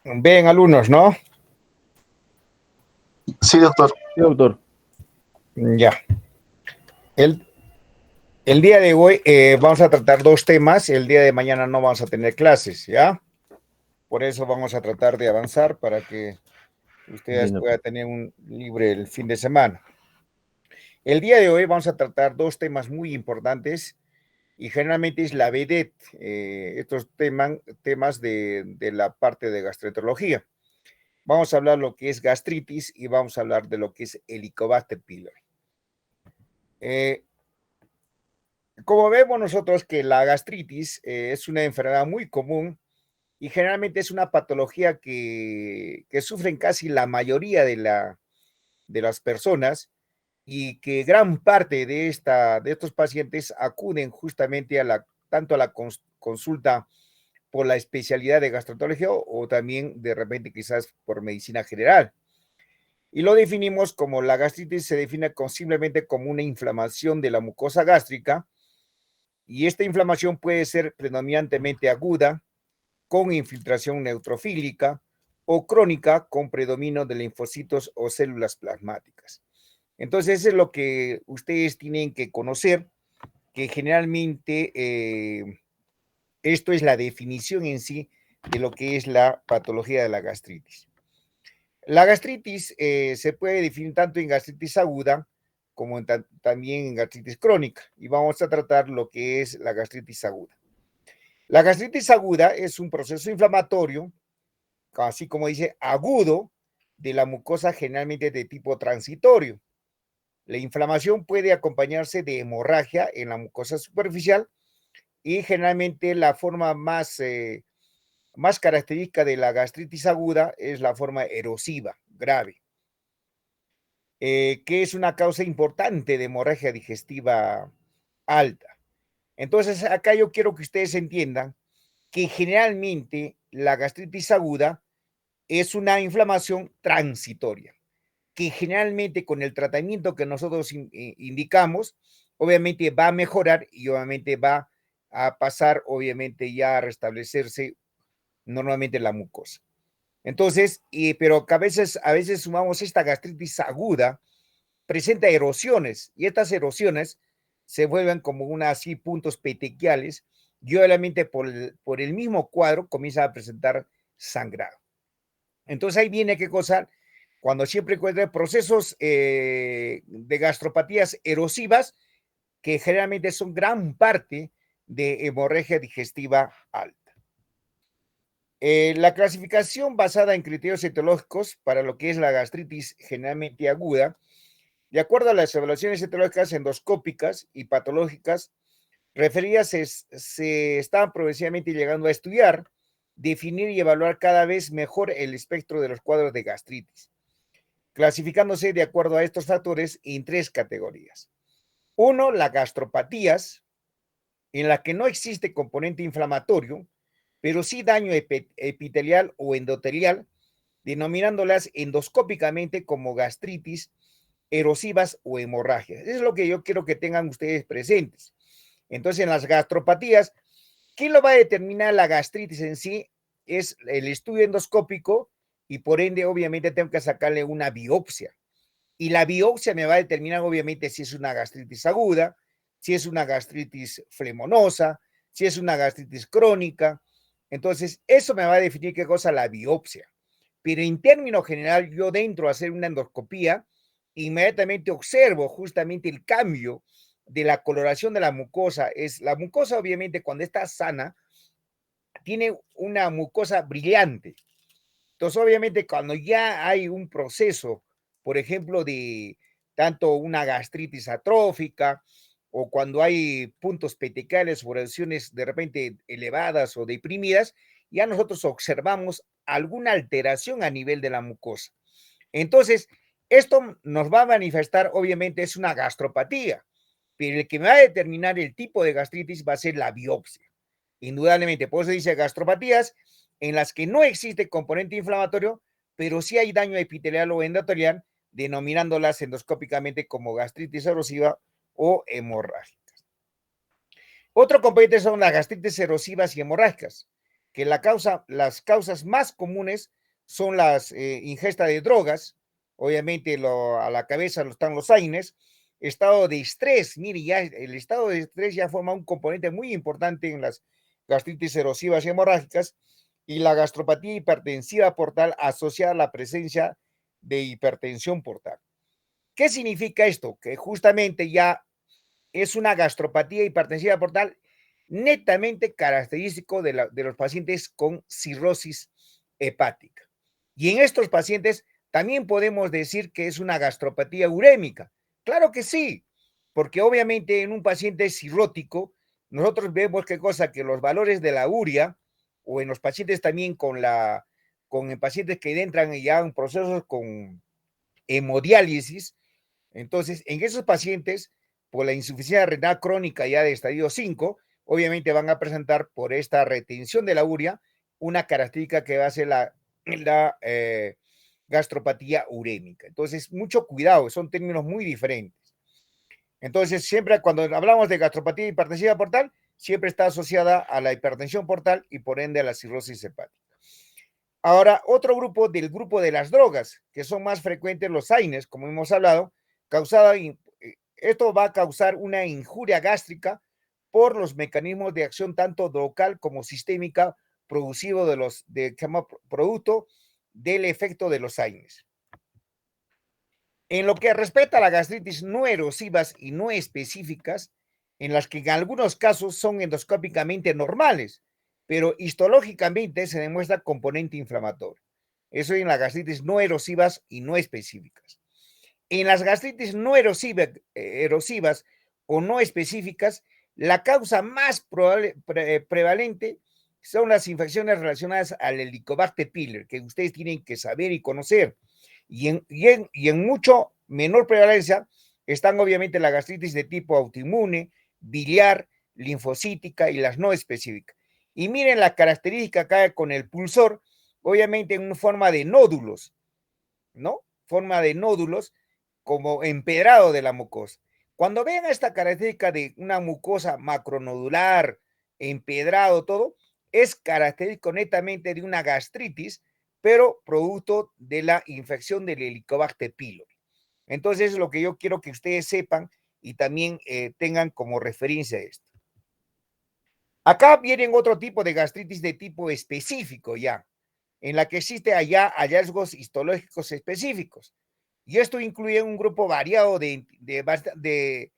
Ven, alumnos, ¿no? Sí, doctor. Sí, doctor. Ya. El, el día de hoy vamos a tratar dos temas. El día de mañana no vamos a tener clases, ¿ya? Por eso vamos a tratar de avanzar para que ustedes Bien, puedan doctor. tener un libre el fin de semana. El día de hoy vamos a tratar dos temas muy importantes y generalmente es la vedette, estos temas de la parte de gastroenterología. Vamos a hablar lo que es gastritis y vamos a hablar de lo que es Helicobacter pylori. Como vemos nosotros que la gastritis es una enfermedad muy común y generalmente es una patología que sufren casi la mayoría de las personas y que gran parte de estos pacientes acuden justamente tanto a la consulta por la especialidad de gastroenterología o también de repente quizás por medicina general. Y lo definimos como la gastritis se define simplemente como una inflamación de la mucosa gástrica y esta inflamación puede ser predominantemente aguda, con infiltración neutrofílica, o crónica con predominio de linfocitos o células plasmáticas. Entonces, eso es lo que ustedes tienen que conocer, que generalmente esto es la definición en sí de lo que es la patología de la gastritis. La gastritis se puede definir tanto en gastritis aguda como también en gastritis crónica, y vamos a tratar lo que es la gastritis aguda. La gastritis aguda es un proceso inflamatorio, así como dice, agudo, de la mucosa generalmente de tipo transitorio. La inflamación puede acompañarse de hemorragia en la mucosa superficial y generalmente la forma más característica de la gastritis aguda es la forma erosiva, grave, que es una causa importante de hemorragia digestiva alta. Entonces, acá yo quiero que ustedes entiendan que generalmente la gastritis aguda es una inflamación transitoria, que generalmente con el tratamiento que nosotros indicamos, obviamente va a mejorar y obviamente va a pasar, obviamente ya a restablecerse normalmente la mucosa. Entonces, pero que a veces sumamos esta gastritis aguda, presenta erosiones y estas erosiones se vuelven como unas así puntos petequiales y obviamente por el mismo cuadro comienza a presentar sangrado. Entonces ahí viene qué cosa, cuando siempre encuentra procesos de gastropatías erosivas que generalmente son gran parte de hemorragia digestiva alta. La clasificación basada en criterios etiológicos para lo que es la gastritis generalmente aguda, de acuerdo a las evaluaciones etiológicas endoscópicas y patológicas referidas, se están progresivamente llegando a estudiar, definir y evaluar cada vez mejor el espectro de los cuadros de gastritis, clasificándose de acuerdo a estos factores en tres categorías. Uno, las gastropatías, en la que no existe componente inflamatorio, pero sí daño epitelial o endotelial, denominándolas endoscópicamente como gastritis erosivas o hemorragias. Eso es lo que yo quiero que tengan ustedes presentes. Entonces, en las gastropatías, ¿qué lo va a determinar la gastritis en sí? Es el estudio endoscópico y por ende, obviamente, tengo que sacarle una biopsia. Y la biopsia me va a determinar, obviamente, si es una gastritis aguda, si es una gastritis flemonosa, si es una gastritis crónica. Entonces, eso me va a definir qué cosa la biopsia. Pero en término general, yo dentro de hacer una endoscopía, inmediatamente observo justamente el cambio de la coloración de la mucosa. Es la mucosa, obviamente, cuando está sana, tiene una mucosa brillante. Entonces, obviamente, cuando ya hay un proceso, por ejemplo, de tanto una gastritis atrófica o cuando hay puntos petecales o erosiones de repente elevadas o deprimidas, ya nosotros observamos alguna alteración a nivel de la mucosa. Entonces, esto nos va a manifestar, obviamente, es una gastropatía, pero el que me va a determinar el tipo de gastritis va a ser la biopsia. Indudablemente, por eso dice gastropatías en las que no existe componente inflamatorio, pero sí hay daño epitelial o endotelial, denominándolas endoscópicamente como gastritis erosiva o hemorrágicas. Otro componente son las gastritis erosivas y hemorrágicas. que las causas más comunes son las ingesta de drogas, obviamente a la cabeza están los AINES, estado de estrés, mire, ya el estado de estrés ya forma un componente muy importante en las gastritis erosivas y hemorrágicas, y la gastropatía hipertensiva portal asociada a la presencia de hipertensión portal. ¿Qué significa esto? Que justamente ya es una gastropatía hipertensiva portal netamente característico de los pacientes con cirrosis hepática. Y en estos pacientes también podemos decir que es una gastropatía urémica. Claro que sí, porque obviamente en un paciente cirrótico, nosotros vemos qué cosa, que los valores de la urea, o en los pacientes también con pacientes que entran ya en procesos con hemodiálisis, entonces, en esos pacientes, por la insuficiencia renal crónica ya de estadio 5, obviamente van a presentar por esta retención de la urea una característica que va a ser la gastropatía urémica. Entonces, mucho cuidado, son términos muy diferentes. Entonces, siempre cuando hablamos de gastropatía hipertensiva portal, siempre está asociada a la hipertensión portal y por ende a la cirrosis hepática. Ahora, otro grupo del grupo de las drogas, que son más frecuentes los AINES, como hemos hablado, esto va a causar una injuria gástrica por los mecanismos de acción tanto local como sistémica producido producto del efecto de los AINES. En lo que respecta a la gastritis no erosivas y no específicas, en las que en algunos casos son endoscópicamente normales, pero histológicamente se demuestra componente inflamatorio. Eso en las gastritis no erosivas y no específicas. En las gastritis no erosivas o no específicas, la causa más prevalente son las infecciones relacionadas al Helicobacter pylori, que ustedes tienen que saber y conocer. Y en mucho menor prevalencia están obviamente la gastritis de tipo autoinmune, biliar, linfocítica y las no específicas. Y miren la característica acá con el pulsor, obviamente en forma de nódulos, ¿no? Forma de nódulos como empedrado de la mucosa. Cuando vean esta característica de una mucosa macronodular, empedrado, todo, es característico netamente de una gastritis, pero producto de la infección del Helicobacter pylori. Entonces, es lo que yo quiero que ustedes sepan y también tengan como referencia esto. Acá vienen otro tipo de gastritis de tipo específico ya, en la que existe allá hallazgos histológicos específicos. Y esto incluye un grupo variado de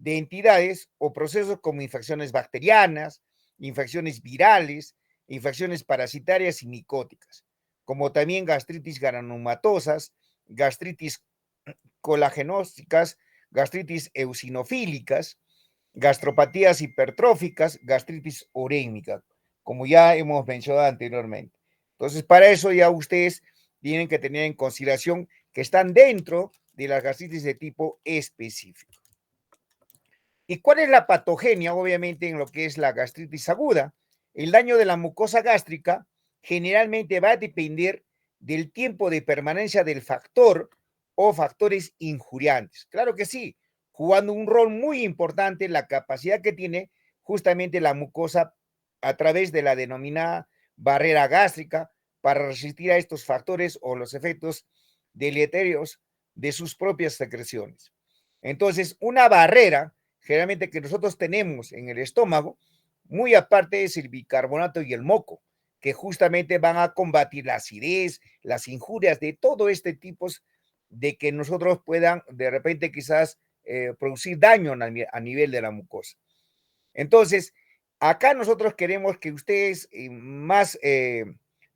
entidades o procesos como infecciones bacterianas, infecciones virales, infecciones parasitarias y micóticas, como también gastritis granulomatosas, gastritis colagenósticas, gastritis eosinofílicas, gastropatías hipertróficas, gastritis urémica, como ya hemos mencionado anteriormente. Entonces, para eso ya ustedes tienen que tener en consideración que están dentro de las gastritis de tipo específico. ¿Y cuál es la patogenia? Obviamente, en lo que es la gastritis aguda, el daño de la mucosa gástrica generalmente va a depender del tiempo de permanencia del factor o factores injuriantes. Claro que sí, jugando un rol muy importante en la capacidad que tiene justamente la mucosa a través de la denominada barrera gástrica para resistir a estos factores o los efectos deleterios de sus propias secreciones. Entonces, una barrera generalmente que nosotros tenemos en el estómago, muy aparte es el bicarbonato y el moco, que justamente van a combatir la acidez, las injurias de todo este tipo de que nosotros puedan de repente quizás producir daño a nivel de la mucosa. Entonces, acá nosotros queremos que ustedes más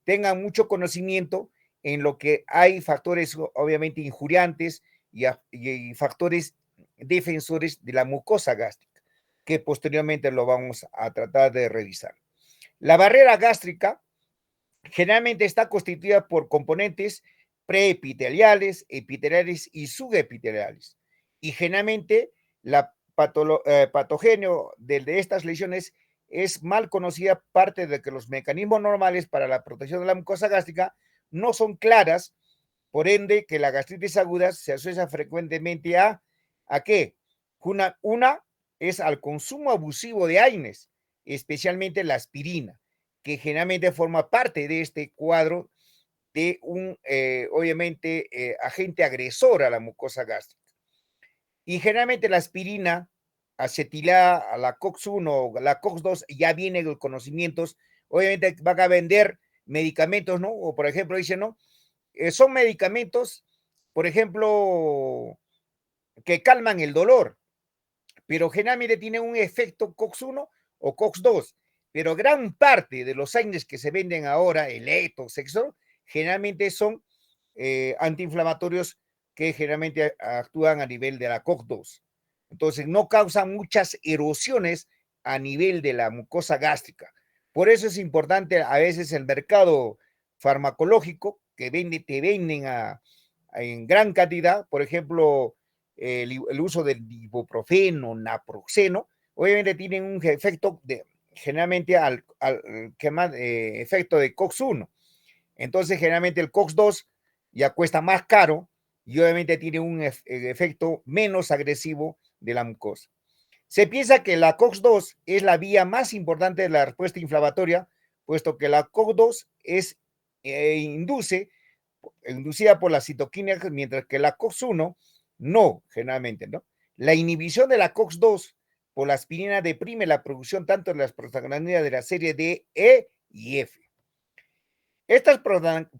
tengan mucho conocimiento en lo que hay factores obviamente injuriantes y factores defensores de la mucosa gástrica, que posteriormente lo vamos a tratar de revisar. La barrera gástrica generalmente está constituida por componentes preepiteliales, epiteliales y subepiteliales. Y generalmente la patógeno de estas lesiones es mal conocida, parte de que los mecanismos normales para la protección de la mucosa gástrica no son claras, por ende que la gastritis aguda se asocia frecuentemente ¿a qué? Una es al consumo abusivo de AINES, especialmente la aspirina, que generalmente forma parte de este cuadro de un, obviamente, agente agresor a la mucosa gástrica. Y generalmente la aspirina acetilada, la COX-1, la COX-2, ya vienen los conocimientos. Obviamente van a vender medicamentos, ¿no? O por ejemplo, dicen, ¿no? Son medicamentos, por ejemplo, que calman el dolor, pero generalmente tienen un efecto COX-1 o COX-2. Pero gran parte de los AINES que se venden ahora, el ETO, sexo, generalmente son antiinflamatorios que generalmente actúan a nivel de la COX-2. Entonces, no causan muchas erosiones a nivel de la mucosa gástrica. Por eso es importante a veces el mercado farmacológico que te venden en gran cantidad, por ejemplo, el uso del ibuprofeno, naproxeno, obviamente tienen un efecto generalmente al que más efecto de COX-1. Entonces, generalmente el COX-2 ya cuesta más caro y obviamente tiene un efecto menos agresivo de la mucosa. Se piensa que la COX-2 es la vía más importante de la respuesta inflamatoria, puesto que la COX-2 es inducida por la citoquina, mientras que la COX-1 no, generalmente, ¿no? La inhibición de la COX-2 por la aspirina deprime la producción tanto de las prostaglandinas de la serie D, E y F. Estas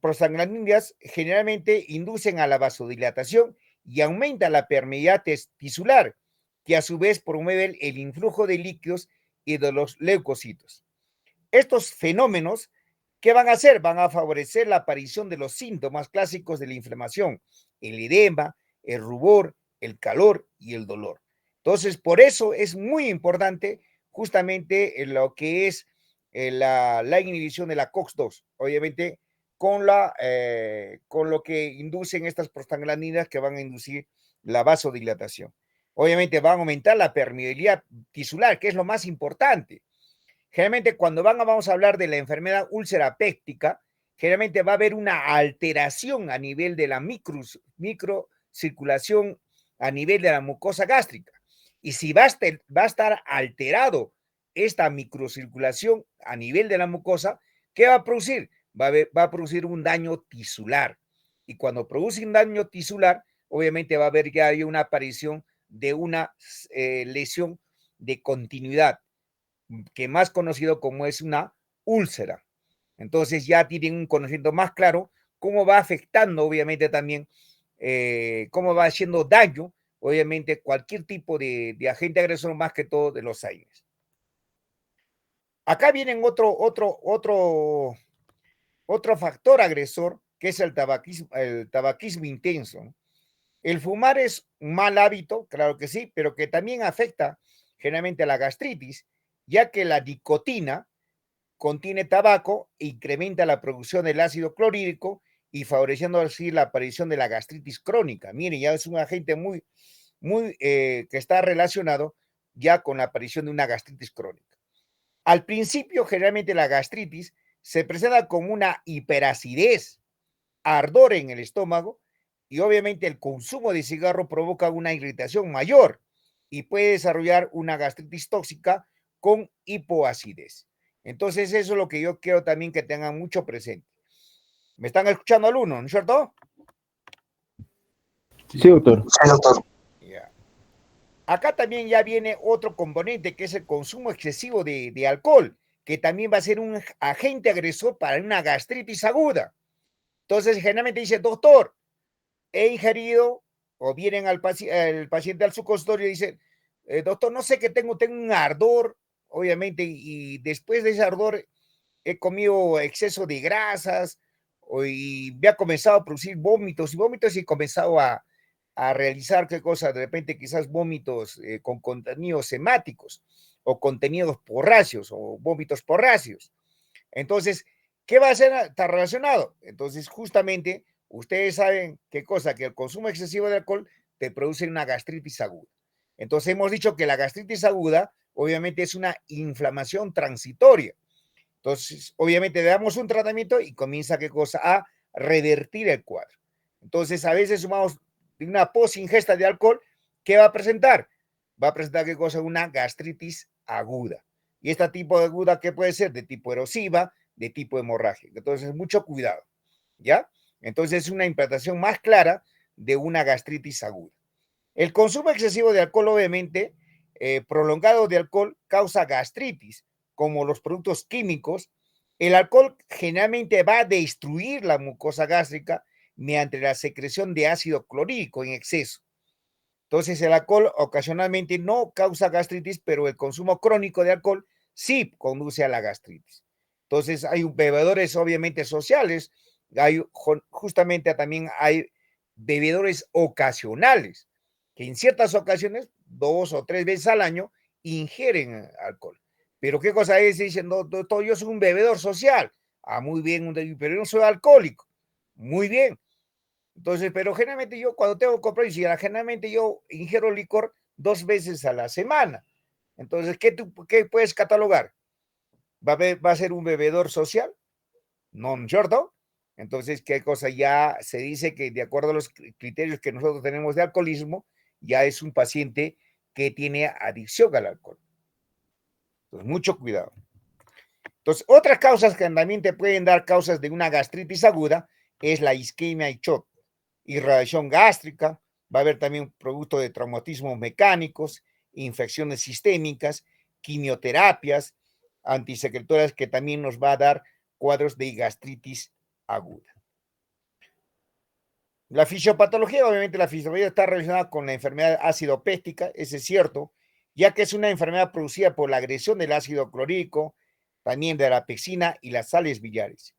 prostaglandinas generalmente inducen a la vasodilatación y aumentan la permeabilidad tisular, que a su vez promueve el influjo de líquidos y de los leucocitos. Estos fenómenos, ¿qué van a hacer? Van a favorecer la aparición de los síntomas clásicos de la inflamación, el edema, el rubor, el calor y el dolor. Entonces, por eso es muy importante justamente lo que es la inhibición de la COX-2, obviamente con lo que inducen estas prostaglandinas que van a inducir la vasodilatación. Obviamente van a aumentar la permeabilidad tisular, que es lo más importante. Generalmente cuando vamos a hablar de la enfermedad úlcera péptica, generalmente va a haber una alteración a nivel de la microcirculación a nivel de la mucosa gástrica. Y si va a estar alterado esta microcirculación a nivel de la mucosa, ¿qué va a producir? Va a producir un daño tisular. Y cuando produce un daño tisular, obviamente va a haber que hay una aparición de una lesión de continuidad, que más conocido como es una úlcera. Entonces ya tienen un conocimiento más claro cómo va afectando, obviamente, también, cómo va haciendo daño, obviamente, cualquier tipo de agente agresor, más que todo de los AINES. Acá viene otro factor agresor, que es el tabaquismo intenso. El fumar es un mal hábito, claro que sí, pero que también afecta generalmente a la gastritis, ya que la nicotina contiene tabaco e incrementa la producción del ácido clorhídrico y favoreciendo así la aparición de la gastritis crónica. Miren, ya es un agente que está relacionado ya con la aparición de una gastritis crónica. Al principio, generalmente la gastritis se presenta como una hiperacidez, ardor en el estómago y obviamente el consumo de cigarro provoca una irritación mayor y puede desarrollar una gastritis tóxica con hipoacidez. Entonces eso es lo que yo quiero también que tengan mucho presente. ¿Me están escuchando al uno, no es cierto? Sí, doctor. Sí, doctor. Yeah. Acá también ya viene otro componente que es el consumo excesivo de alcohol, que también va a ser un agente agresor para una gastritis aguda. Entonces generalmente dice, doctor, he ingerido, o vienen el paciente al su consultorio y dice, doctor, no sé qué tengo un ardor, obviamente, y después de ese ardor he comido exceso de grasas y me ha comenzado a producir vómitos y he comenzado a realizar qué cosa, de repente quizás vómitos con contenidos hemáticos o contenidos porráceos o vómitos porráceos. Entonces, ¿qué va a ser? Está relacionado. Entonces, justamente, ustedes saben qué cosa, que el consumo excesivo de alcohol te produce una gastritis aguda. Entonces, hemos dicho que la gastritis aguda, obviamente, es una inflamación transitoria. Entonces, obviamente, le damos un tratamiento y comienza, ¿qué cosa? A revertir el cuadro. Entonces, a veces sumamos una post-ingesta de alcohol, ¿qué va a presentar? Va a presentar, ¿qué cosa? Una gastritis aguda. Y este tipo de aguda, ¿qué puede ser? De tipo erosiva, de tipo hemorrágica. Entonces, mucho cuidado, ¿ya? Entonces, es una implantación más clara de una gastritis aguda. El consumo excesivo de alcohol, obviamente, prolongado de alcohol, causa gastritis, como los productos químicos. El alcohol generalmente va a destruir la mucosa gástrica mediante la secreción de ácido clorhídrico en exceso. Entonces, el alcohol ocasionalmente no causa gastritis, pero el consumo crónico de alcohol sí conduce a la gastritis. Entonces, hay bebedores obviamente sociales, hay justamente también hay bebedores ocasionales, que en ciertas ocasiones, 2 o 3 veces al año, ingieren alcohol. Pero ¿qué cosa es? Dicen, no, doctor, yo soy un bebedor social. Ah, muy bien, pero yo no soy alcohólico. Muy bien. Entonces, pero generalmente yo cuando tengo que comprar, generalmente yo ingiero licor 2 veces a la semana. Entonces, ¿qué puedes catalogar? ¿Va a ser un bebedor social? ¿No, cierto? Entonces, ¿qué cosa? Ya se dice que de acuerdo a los criterios que nosotros tenemos de alcoholismo, ya es un paciente que tiene adicción al alcohol. Entonces, mucho cuidado. Entonces, otras causas que también te pueden dar causas de una gastritis aguda es la isquemia y shock, irradiación gástrica, va a haber también producto de traumatismos mecánicos, infecciones sistémicas, quimioterapias, antisecretoras que también nos va a dar cuadros de gastritis aguda. La fisiopatología, obviamente la fisiopatología está relacionada con la enfermedad ácido péptica, eso es cierto, ya que es una enfermedad producida por la agresión del ácido clorhídrico, también de la pexina y las sales biliares.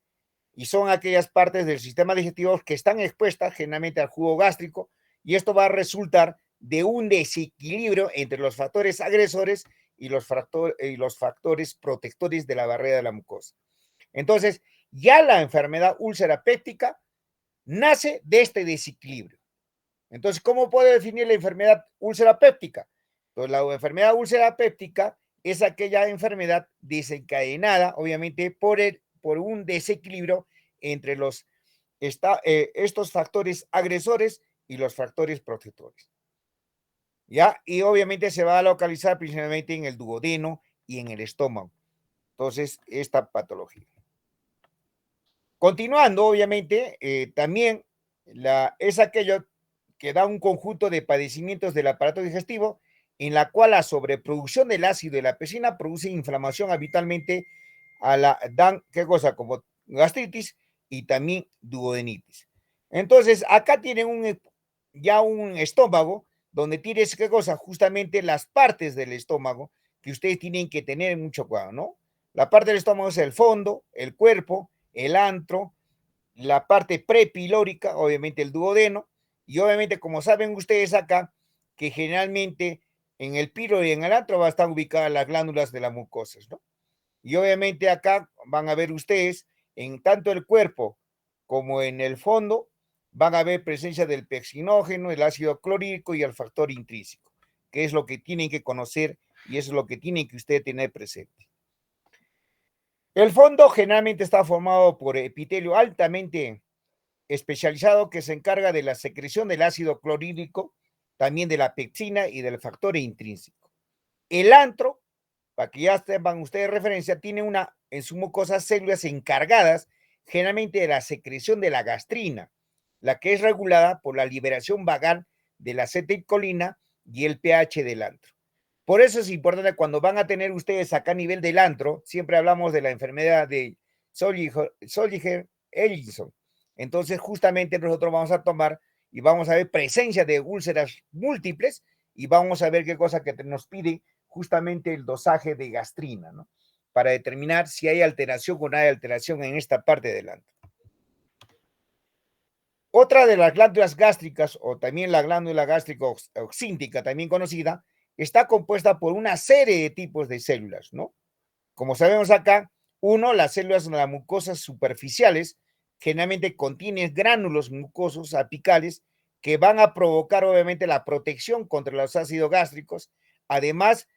Y son aquellas partes del sistema digestivo que están expuestas generalmente al jugo gástrico, y esto va a resultar de un desequilibrio entre los factores agresores y los factores protectores de la barrera de la mucosa. Entonces, ya la enfermedad úlcera péptica nace de este desequilibrio. Entonces, ¿cómo puedo definir la enfermedad úlcera péptica? Pues la enfermedad úlcera péptica es aquella enfermedad desencadenada, obviamente, por un desequilibrio entre estos factores agresores y los factores protectores. ¿Ya? Y obviamente se va a localizar principalmente en el duodeno y en el estómago. Entonces, esta patología. Continuando, obviamente, también es aquello que da un conjunto de padecimientos del aparato digestivo en la cual la sobreproducción del ácido de la pecina produce inflamación habitualmente dan, ¿qué cosa? Como gastritis y también duodenitis. Entonces, acá tienen ya un estómago donde tienes, ¿qué cosa? Justamente las partes del estómago que ustedes tienen que tener mucho cuidado, ¿no? La parte del estómago es el fondo, el cuerpo, el antro, la parte prepilórica, obviamente el duodeno, y obviamente, como saben ustedes acá, que generalmente en el pilo y en el antro va a estar ubicadas las glándulas de las mucosas, ¿no? Y obviamente acá van a ver ustedes, en tanto el cuerpo como en el fondo, van a ver presencia del pexinógeno, el ácido clorhídrico y el factor intrínseco, que es lo que tienen que conocer y eso es lo que tienen que ustedes tener presente. El fondo generalmente está formado por epitelio altamente especializado que se encarga de la secreción del ácido clorhídrico, también de la pexina y del factor intrínseco. El antro, para que ya sepan ustedes referencia, tiene en su mucosa células encargadas generalmente de la secreción de la gastrina, la que es regulada por la liberación vagal de la acetilcolina y el pH del antro. Por eso es importante cuando van a tener ustedes acá a nivel del antro, siempre hablamos de la enfermedad de Soliger-Ellison. Entonces, justamente nosotros vamos a tomar y vamos a ver presencia de úlceras múltiples y vamos a ver qué cosa que nos pide justamente el dosaje de gastrina, ¿no? Para determinar si hay alteración o no hay alteración en esta parte del antro. Otra de las glándulas gástricas, o también la glándula gástrica oxíntica, también conocida, está compuesta por una serie de tipos de células, ¿no? Como sabemos acá, las células de las mucosas superficiales generalmente contienen gránulos mucosos apicales que van a provocar obviamente la protección contra los ácidos gástricos, además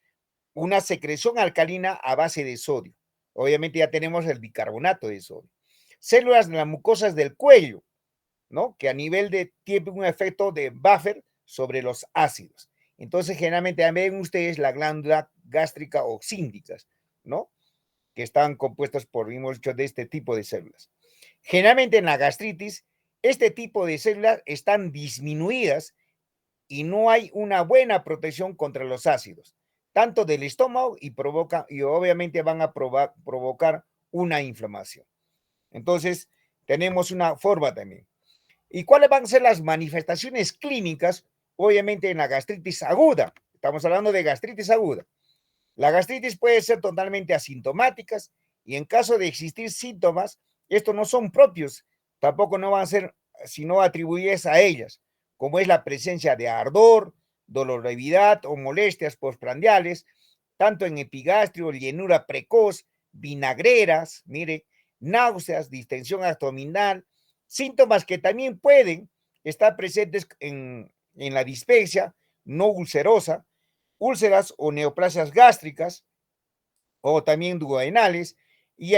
una secreción alcalina a base de sodio. Obviamente ya tenemos el bicarbonato de sodio. Células de las mucosas del cuello, ¿no? Que a nivel tiene un efecto de buffer sobre los ácidos. Entonces, generalmente ven ustedes la glándula gástrica oxíntica, ¿no? Que están compuestas por, hemos dicho, de este tipo de células. Generalmente en la gastritis, este tipo de células están disminuidas y no hay una buena protección contra los ácidos, tanto del estómago y obviamente van a provocar una inflamación. Entonces, tenemos una forma también. ¿Y cuáles van a ser las manifestaciones clínicas? Obviamente en la gastritis aguda. Estamos hablando de gastritis aguda. La gastritis puede ser totalmente asintomática y en caso de existir síntomas, estos no son propios, tampoco no van a ser sino atribuibles a ellas, como es la presencia de ardor, dolorosidad o molestias postprandiales, tanto en epigastrio, llenura precoz, vinagreras, mire, náuseas, distensión abdominal, síntomas que también pueden estar presentes en la dispepsia no ulcerosa, úlceras o neoplasias gástricas o también duodenales y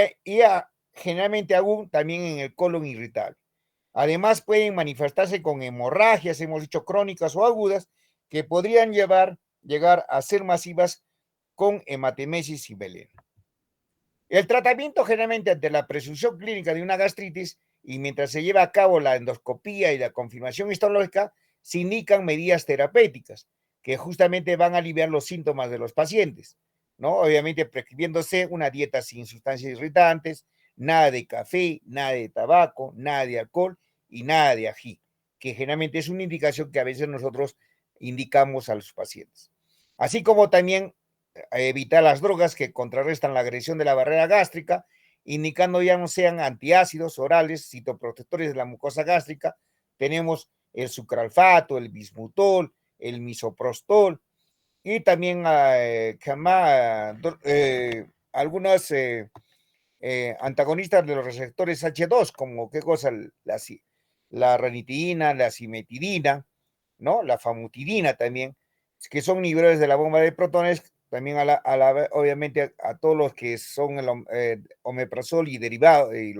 generalmente aún también en el colon irritable. Además pueden manifestarse con hemorragias, hemos dicho crónicas o agudas, que podrían llegar a ser masivas con hematemesis y veleno. El tratamiento generalmente ante la presunción clínica de una gastritis y mientras se lleva a cabo la endoscopía y la confirmación histológica, se indican medidas terapéuticas que justamente van a aliviar los síntomas de los pacientes, ¿no? Obviamente prescribiéndose una dieta sin sustancias irritantes, nada de café, nada de tabaco, nada de alcohol y nada de ají, que generalmente es una indicación que a veces nosotros indicamos a los pacientes. Así como también evitar las drogas que contrarrestan la agresión de la barrera gástrica, indicando ya no sean antiácidos orales, citoprotectores de la mucosa gástrica. Tenemos el sucralfato, el bismutol, el misoprostol y también algunas antagonistas de los receptores H2, como qué cosa, la ranitidina, la cimetidina, ¿no? La famotidina también, que son inhibidores de la bomba de protones, también obviamente a todos los que son el omeprazol y derivados, y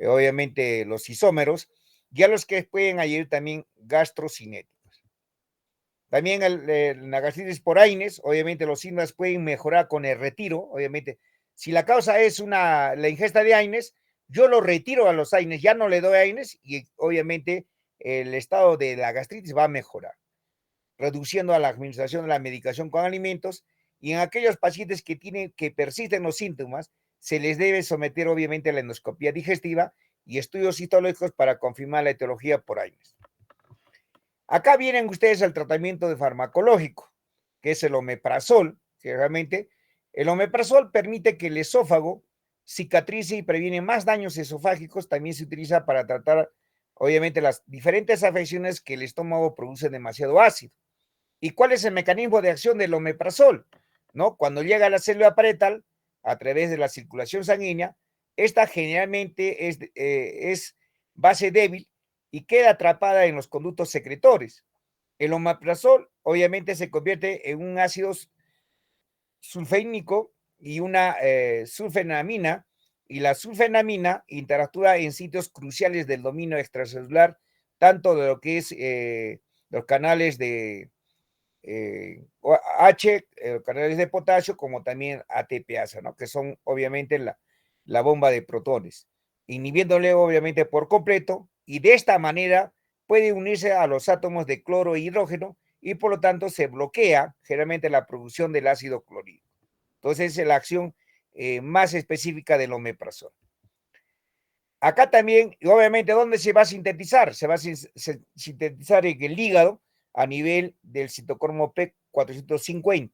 obviamente los isómeros, y a los que pueden añadir también gastrocinéticos. También la gastritis por AINES, obviamente los síntomas pueden mejorar con el retiro, obviamente. Si la causa es la ingesta de AINES, yo lo retiro a los AINES, ya no le doy AINES y obviamente el estado de la gastritis va a mejorar, reduciendo a la administración de la medicación con alimentos y en aquellos pacientes que persisten los síntomas, se les debe someter obviamente a la endoscopía digestiva y estudios histológicos para confirmar la etiología por AINES. Acá vienen ustedes al tratamiento de farmacológico, que es el omeprazol, que realmente el omeprazol permite que el esófago cicatrice y previene más daños esofágicos. También se utiliza para tratar, obviamente, las diferentes afecciones que el estómago produce demasiado ácido. ¿Y cuál es el mecanismo de acción del omeprazol? ¿No? Cuando llega a la célula parietal, a través de la circulación sanguínea, esta generalmente es base débil y queda atrapada en los conductos secretores. El omeprazol obviamente se convierte en un ácido sulfénico y una sulfenamina, y la sulfenamina interactúa en sitios cruciales del dominio extracelular, tanto de lo que es los canales de canales de potasio, como también ATPasa, ¿no? Que son obviamente la bomba de protones, inhibiéndole obviamente por completo, y de esta manera puede unirse a los átomos de cloro e hidrógeno y por lo tanto se bloquea generalmente la producción del ácido clorhídrico. Entonces es la acción más específica del omeprazol. Acá también, obviamente, ¿dónde se va a sintetizar? Se va a sintetizar en el hígado a nivel del citocromo P450,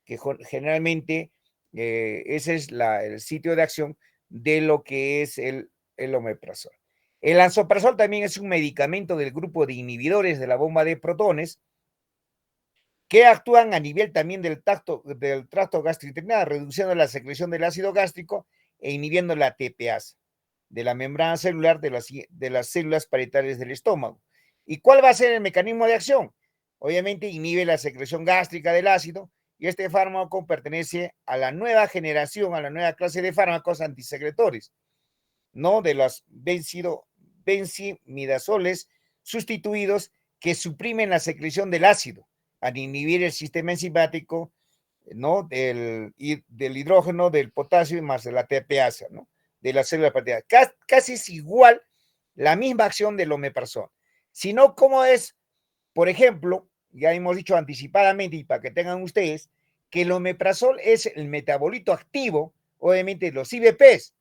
que generalmente ese es el sitio de acción de lo que es el omeprazol. El lansoprazol también es un medicamento del grupo de inhibidores de la bomba de protones que actúan a nivel también del tracto gastrointestinal, reduciendo la secreción del ácido gástrico e inhibiendo la TPasa de la membrana celular de las células parietales del estómago. ¿Y cuál va a ser el mecanismo de acción? Obviamente inhibe la secreción gástrica del ácido y este fármaco pertenece a la nueva generación, a la nueva clase de fármacos antisecretores, ¿no? De los benzimidazoles sustituidos que suprimen la secreción del ácido al inhibir el sistema enzimático ¿no? Del hidrógeno, del potasio más de la TPasa, ¿no? De la célula particular. Casi es igual la misma acción del omeprazol. Si no, ¿cómo es? Por ejemplo, ya hemos dicho anticipadamente y para que tengan ustedes, que el omeprazol es el metabolito activo, obviamente, de los IBPs.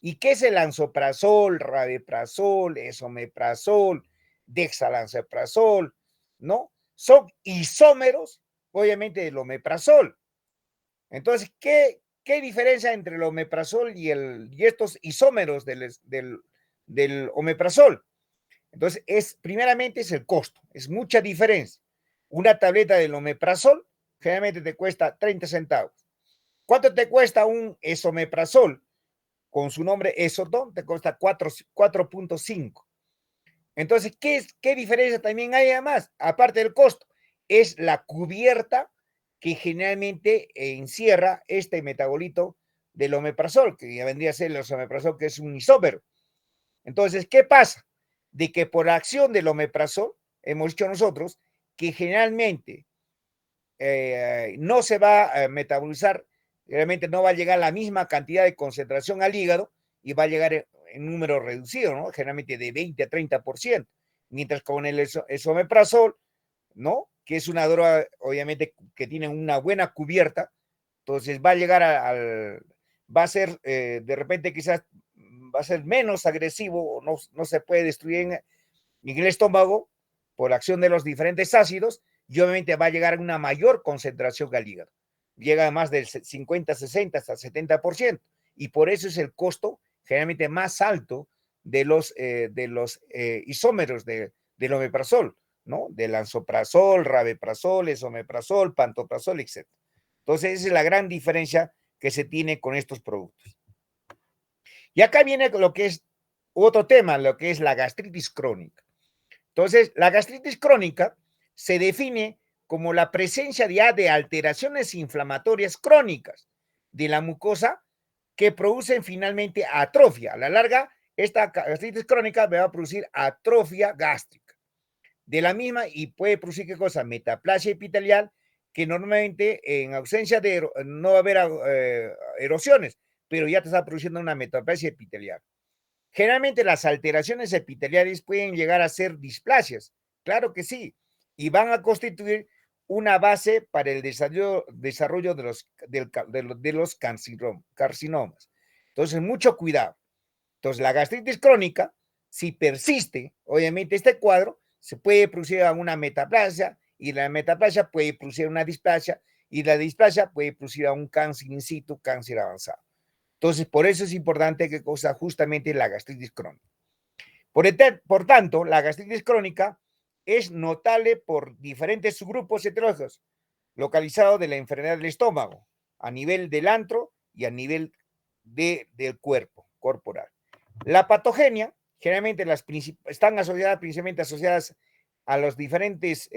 ¿Y qué es el lansoprazol, rabeprazol, esomeprazol, dexalansoprazol? ¿No? Son isómeros, obviamente, del omeprazol. Entonces, ¿qué diferencia entre el omeprazol y estos isómeros del omeprazol? Entonces, primeramente es el costo, es mucha diferencia. Una tableta del omeprazol generalmente te cuesta 30 centavos. ¿Cuánto te cuesta un esomeprazol? Con su nombre Esotón, te cuesta 4.5. Entonces, ¿qué diferencia también hay además? Aparte del costo, es la cubierta que generalmente encierra este metabolito del omeprazol, que ya vendría a ser el omeprazol, que es un isómero. Entonces, ¿qué pasa? De que por la acción del omeprazol, hemos dicho nosotros, que generalmente no se va a metabolizar, realmente no va a llegar la misma cantidad de concentración al hígado y va a llegar en número reducido, ¿no? Generalmente de 20 a 30%, mientras con el esomeprazol, ¿no? Que es una droga, obviamente, que tiene una buena cubierta, entonces va a llegar va a ser, de repente quizás va a ser menos agresivo, no se puede destruir en el estómago por la acción de los diferentes ácidos y obviamente va a llegar a una mayor concentración al hígado. Llega a más del 50, 60, hasta 70%. Y por eso es el costo generalmente más alto de los isómeros del omeprazol, ¿no? Del lansoprazol, rabeprazol, esomeprazol, pantoprazol, etc. Entonces, esa es la gran diferencia que se tiene con estos productos. Y acá viene lo que es otro tema, lo que es la gastritis crónica. Entonces, la gastritis crónica se define como la presencia ya de alteraciones inflamatorias crónicas de la mucosa que producen finalmente atrofia. A la larga, esta gastritis crónica va a producir atrofia gástrica. De la misma y puede producir qué cosa? Metaplasia epitelial, que normalmente en ausencia de no va a haber erosiones, pero ya te está produciendo una metaplasia epitelial. Generalmente las alteraciones epiteliales pueden llegar a ser displasias, claro que sí, y van a constituir una base para el desarrollo de los carcinomas. Entonces, mucho cuidado. Entonces, la gastritis crónica, si persiste, obviamente este cuadro, se puede producir una metaplasia y la metaplasia puede producir una displasia y la displasia puede producir a un cáncer in situ, cáncer avanzado. Entonces, por eso es importante que cosa justamente la gastritis crónica. Por tanto, la gastritis crónica es notable por diferentes subgrupos etiológicos localizados de la enfermedad del estómago, a nivel del antro y a nivel del cuerpo corporal. La patogenia, generalmente están principalmente asociadas a los diferentes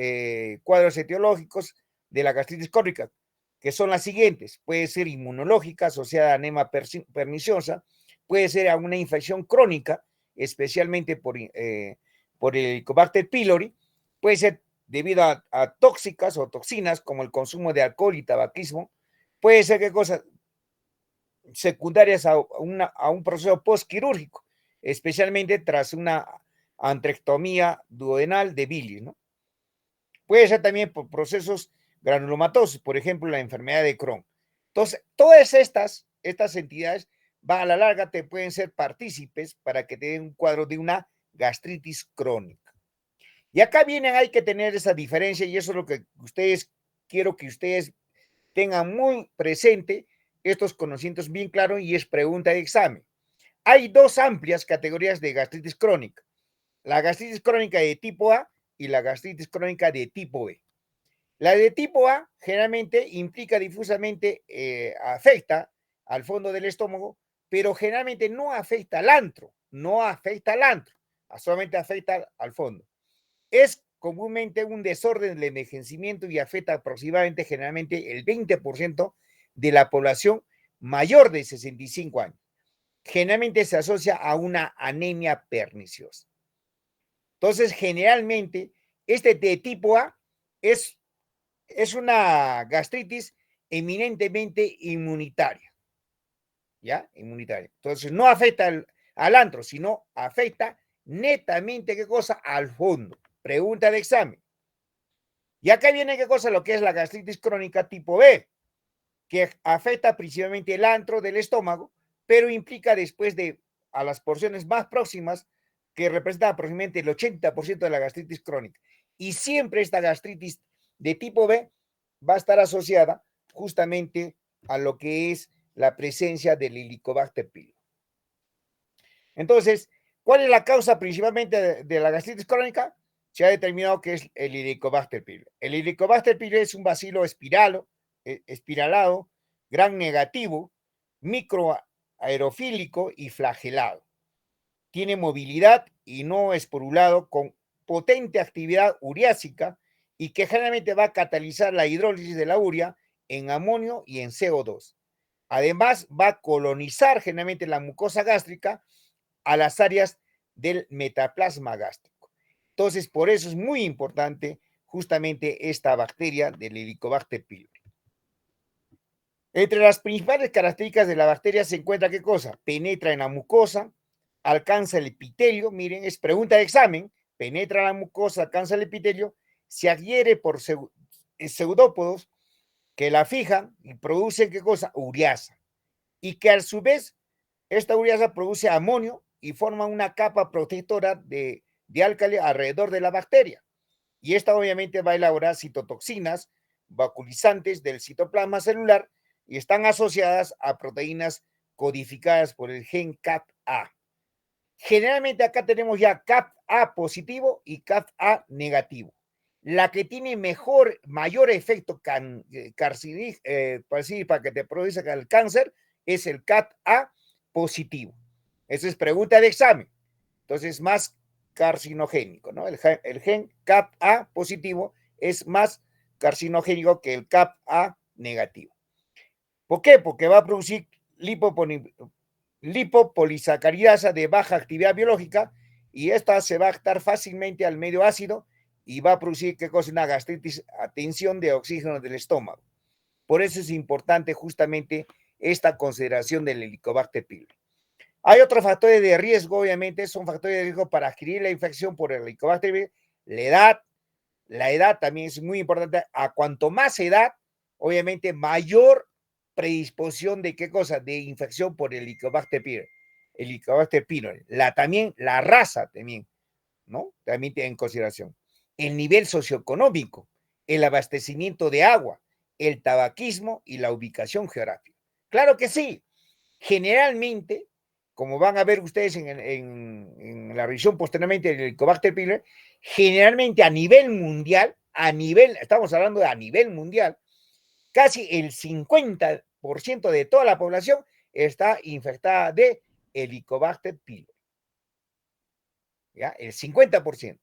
cuadros etiológicos de la gastritis crónica, que son las siguientes. Puede ser inmunológica, asociada a anemia perniciosa, puede ser a una infección crónica, especialmente por el Helicobacter pylori, puede ser debido a tóxicas o toxinas como el consumo de alcohol y tabaquismo, puede ser que cosas secundarias a un proceso postquirúrgico, especialmente tras una antrectomía duodenal de bilis, ¿no? Puede ser también por procesos granulomatosos, por ejemplo, la enfermedad de Crohn. Entonces, todas estas entidades, a la larga, te pueden ser partícipes para que te den un cuadro de una gastritis crónica. Y acá hay que tener esa diferencia y eso es lo que quiero que ustedes tengan muy presente estos conocimientos bien claros y es pregunta de examen. Hay dos amplias categorías de gastritis crónica. La gastritis crónica de tipo A y la gastritis crónica de tipo B. La de tipo A generalmente implica difusamente, afecta al fondo del estómago, pero generalmente no afecta al antro, solamente afecta al fondo. Es comúnmente un desorden del envejecimiento y afecta aproximadamente generalmente el 20% de la población mayor de 65 años. Generalmente se asocia a una anemia perniciosa. Entonces, generalmente, este de tipo A es una gastritis eminentemente inmunitaria, ¿ya? Inmunitaria. Entonces, no afecta al antro, sino afecta netamente, ¿qué cosa? Al fondo. Pregunta de examen. Y acá viene, ¿qué cosa? Lo que es la gastritis crónica tipo B, que afecta principalmente el antro del estómago, pero implica después a las porciones más próximas, que representan aproximadamente el 80% de la gastritis crónica. Y siempre esta gastritis de tipo B va a estar asociada justamente a lo que es la presencia del Helicobacter pylori. Entonces, ¿cuál es la causa principalmente de la gastritis crónica? Se ha determinado que es el Helicobacter pylori. El Helicobacter pylori es un bacilo espiralado, gran negativo, microaerofílico y flagelado. Tiene movilidad y no esporulado, con potente actividad ureásica y que generalmente va a catalizar la hidrólisis de la urea en amonio y en CO2. Además, va a colonizar generalmente la mucosa gástrica a las áreas del metaplasma gástrico. Entonces, por eso es muy importante justamente esta bacteria del Helicobacter pylori. Entre las principales características de la bacteria se encuentra ¿qué cosa? Penetra en la mucosa, alcanza el epitelio, miren, es pregunta de examen, penetra la mucosa, alcanza el epitelio, se adhiere por pseudópodos que la fijan y producen ¿qué cosa? Ureasa. Y que a su vez esta ureasa produce amonio y forma una capa protectora de álcali alrededor de la bacteria. Y esta obviamente va a elaborar citotoxinas vaculizantes del citoplasma celular y están asociadas a proteínas codificadas por el gen CAP-A. Generalmente acá tenemos ya CAP-A positivo y CAP-A negativo. La que tiene mayor efecto para que te produzca el cáncer es el CAP-A positivo. Esa es pregunta de examen. Entonces, más carcinogénico, ¿no? El gen CAP-A positivo es más carcinogénico que el CAP-A negativo. ¿Por qué? Porque va a producir lipopolisacaridasa de baja actividad biológica y esta se va a adaptar fácilmente al medio ácido y va a producir, ¿qué cosa? Una gastritis a tensión de oxígeno del estómago. Por eso es importante justamente esta consideración del Helicobacter pylori. Hay otros factores de riesgo, obviamente, son factores de riesgo para adquirir la infección por el Helicobacter pylori. La edad también es muy importante. A cuanto más edad, obviamente, mayor predisposición de qué cosa, de infección por el Helicobacter pylori. El Helicobacter pylori. También la raza también, ¿no? También tiene en consideración. El nivel socioeconómico, el abastecimiento de agua, el tabaquismo y la ubicación geográfica. Claro que sí. Generalmente, como van a ver ustedes en la revisión posteriormente del Helicobacter pylori, generalmente a nivel mundial, estamos hablando de a nivel mundial, casi el 50% de toda la población está infectada de Helicobacter pylori. ¿Ya? El 50%.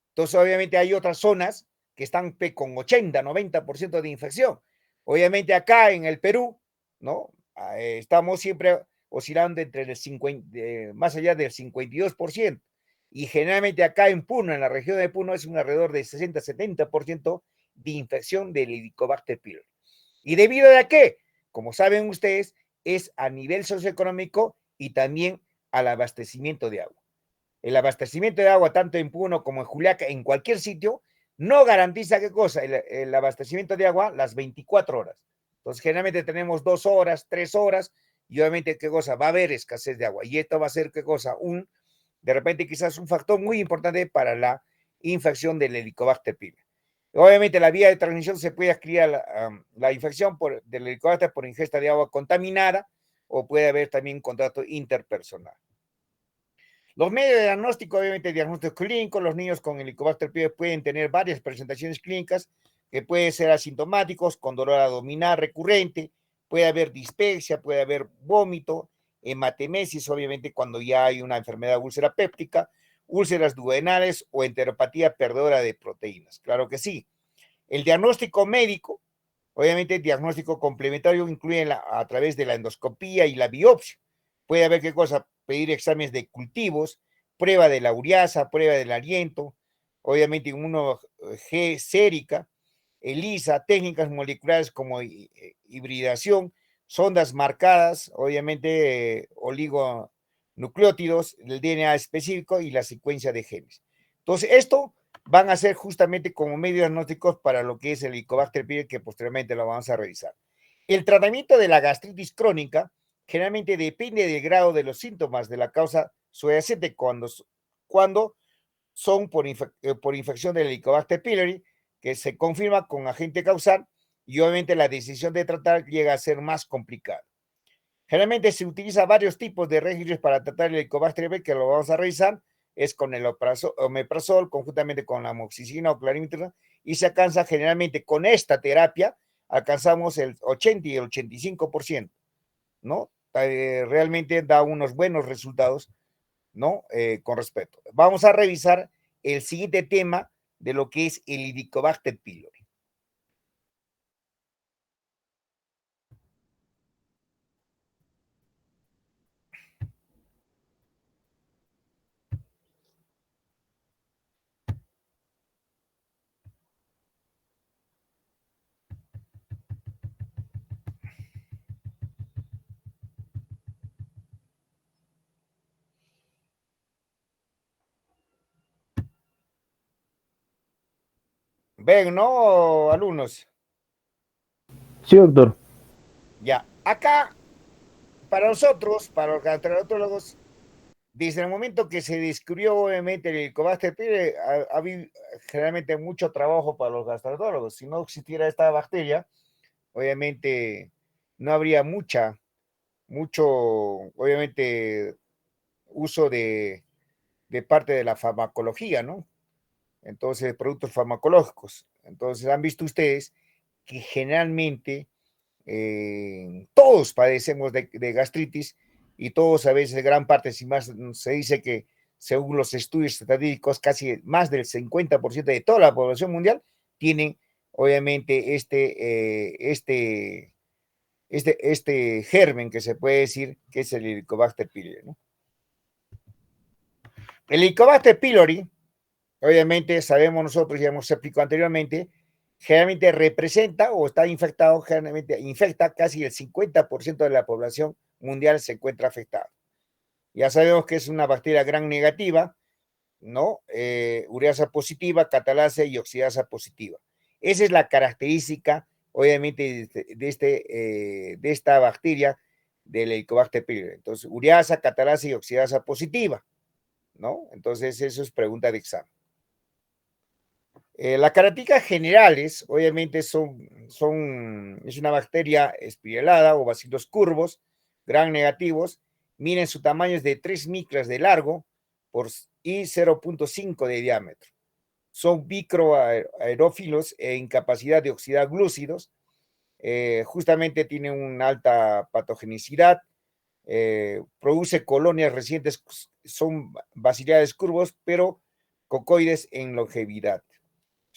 Entonces, obviamente hay otras zonas que están con 80, 90% de infección. Obviamente acá en el Perú, ¿no? Estamos siempre oscilando entre el 50, más allá del 52%. Y generalmente acá en Puno, en la región de Puno, es un alrededor de 60-70% de infección del Helicobacter pylori. ¿Y debido a qué? Como saben ustedes, es a nivel socioeconómico y también al abastecimiento de agua. El abastecimiento de agua, tanto en Puno como en Juliaca, en cualquier sitio, no garantiza qué cosa, el abastecimiento de agua las 24 horas. Entonces, generalmente tenemos 2 horas, 3 horas, y obviamente, ¿qué cosa? Va a haber escasez de agua. Y esto va a ser, ¿qué cosa? De repente, quizás un factor muy importante para la infección del Helicobacter pylori. Obviamente, la vía de transmisión se puede adquirir la infección del Helicobacter por ingesta de agua contaminada, o puede haber también contacto interpersonal. Los medios de diagnóstico, obviamente, diagnóstico clínico, los niños con Helicobacter pylori pueden tener varias presentaciones clínicas que pueden ser asintomáticos, con dolor abdominal recurrente, puede haber dispepsia, puede haber vómito, hematemesis, obviamente, cuando ya hay una enfermedad úlcera péptica, úlceras duodenales o enteropatía perdedora de proteínas. Claro que sí. El diagnóstico médico, obviamente, el diagnóstico complementario incluye a través de la endoscopía y la biopsia. Puede haber qué cosa, pedir exámenes de cultivos, prueba de la ureasa, prueba del aliento, obviamente G sérica, ELISA, técnicas moleculares como hibridación, sondas marcadas, obviamente oligonucleótidos, el DNA específico y la secuencia de genes. Entonces, esto van a ser justamente como medios diagnósticos para lo que es el Helicobacter pylori, que posteriormente lo vamos a revisar. El tratamiento de la gastritis crónica generalmente depende del grado de los síntomas de la causa subyacente cuando son por infección del Helicobacter pylori, que se confirma con agente causal y obviamente la decisión de tratar llega a ser más complicada. Generalmente se utiliza varios tipos de regímenes para tratar el Helicobacter pylori, que lo vamos a revisar, es con el omeprazol, conjuntamente con la amoxicilina o clarimetrina, y se alcanza generalmente con esta terapia, alcanzamos el 80 y el 85%, ¿no? Realmente da unos buenos resultados, ¿no? Con respecto. Vamos a revisar el siguiente tema de lo que es el Helicobacter pylori. Ven, ¿no, alumnos? Sí, doctor. Ya, acá, para nosotros, para los gastroenterólogos, desde el momento que se descubrió obviamente el Helicobacter pylori, ha habido generalmente mucho trabajo para los gastroenterólogos. Si no existiera esta bacteria, obviamente no habría mucho, obviamente, uso de parte de la farmacología, ¿no? Entonces, productos farmacológicos. Entonces, han visto ustedes que generalmente todos padecemos de gastritis y todos a veces, gran parte, si más se dice que según los estudios estadísticos, casi más del 50% de toda la población mundial tienen obviamente este germen que se puede decir que es el Helicobacter pylori, ¿no? El Helicobacter pylori, obviamente sabemos nosotros, ya hemos explicado anteriormente, generalmente representa o está infectado, generalmente infecta casi el 50% de la población mundial se encuentra afectada. Ya sabemos que es una bacteria gran negativa, ¿no? Ureasa positiva, catalasa y oxidasa positiva. Esa es la característica, obviamente, de esta bacteria del Helicobacter pylori. Entonces, ureasa, catalasa y oxidasa positiva, ¿no? Entonces, eso es pregunta de examen. Las características generales, obviamente, es una bacteria espiralada o bacilos curvos, gran negativos. Miren, su tamaño es de 3 micras de largo y 0.5 de diámetro. Son microaerófilos e incapacidad de oxidar glúcidos. Justamente tiene una alta patogenicidad. Produce colonias recientes, son baciliares curvos, pero cocoides en longevidad.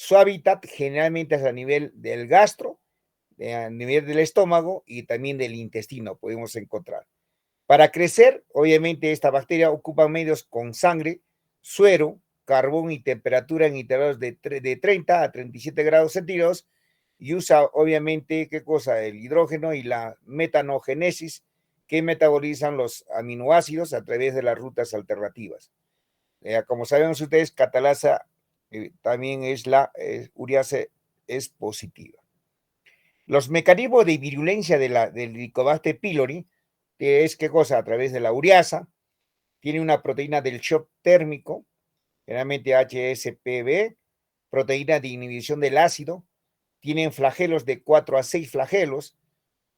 Su hábitat generalmente es a nivel del gastro, a nivel del estómago y también del intestino podemos encontrar. Para crecer, obviamente esta bacteria ocupa medios con sangre, suero, carbón y temperatura en intervalos de 30 a 37 grados centígrados y usa obviamente, ¿qué cosa? El hidrógeno y la metanogénesis que metabolizan los aminoácidos a través de las rutas alternativas. Como sabemos ustedes, catalasa también es ureasa es positiva. Los mecanismos de virulencia del Helicobacter pylori es qué cosa, a través de la ureasa, tiene una proteína del shock térmico, generalmente HSPB, proteína de inhibición del ácido, tienen flagelos de 4 a 6 flagelos,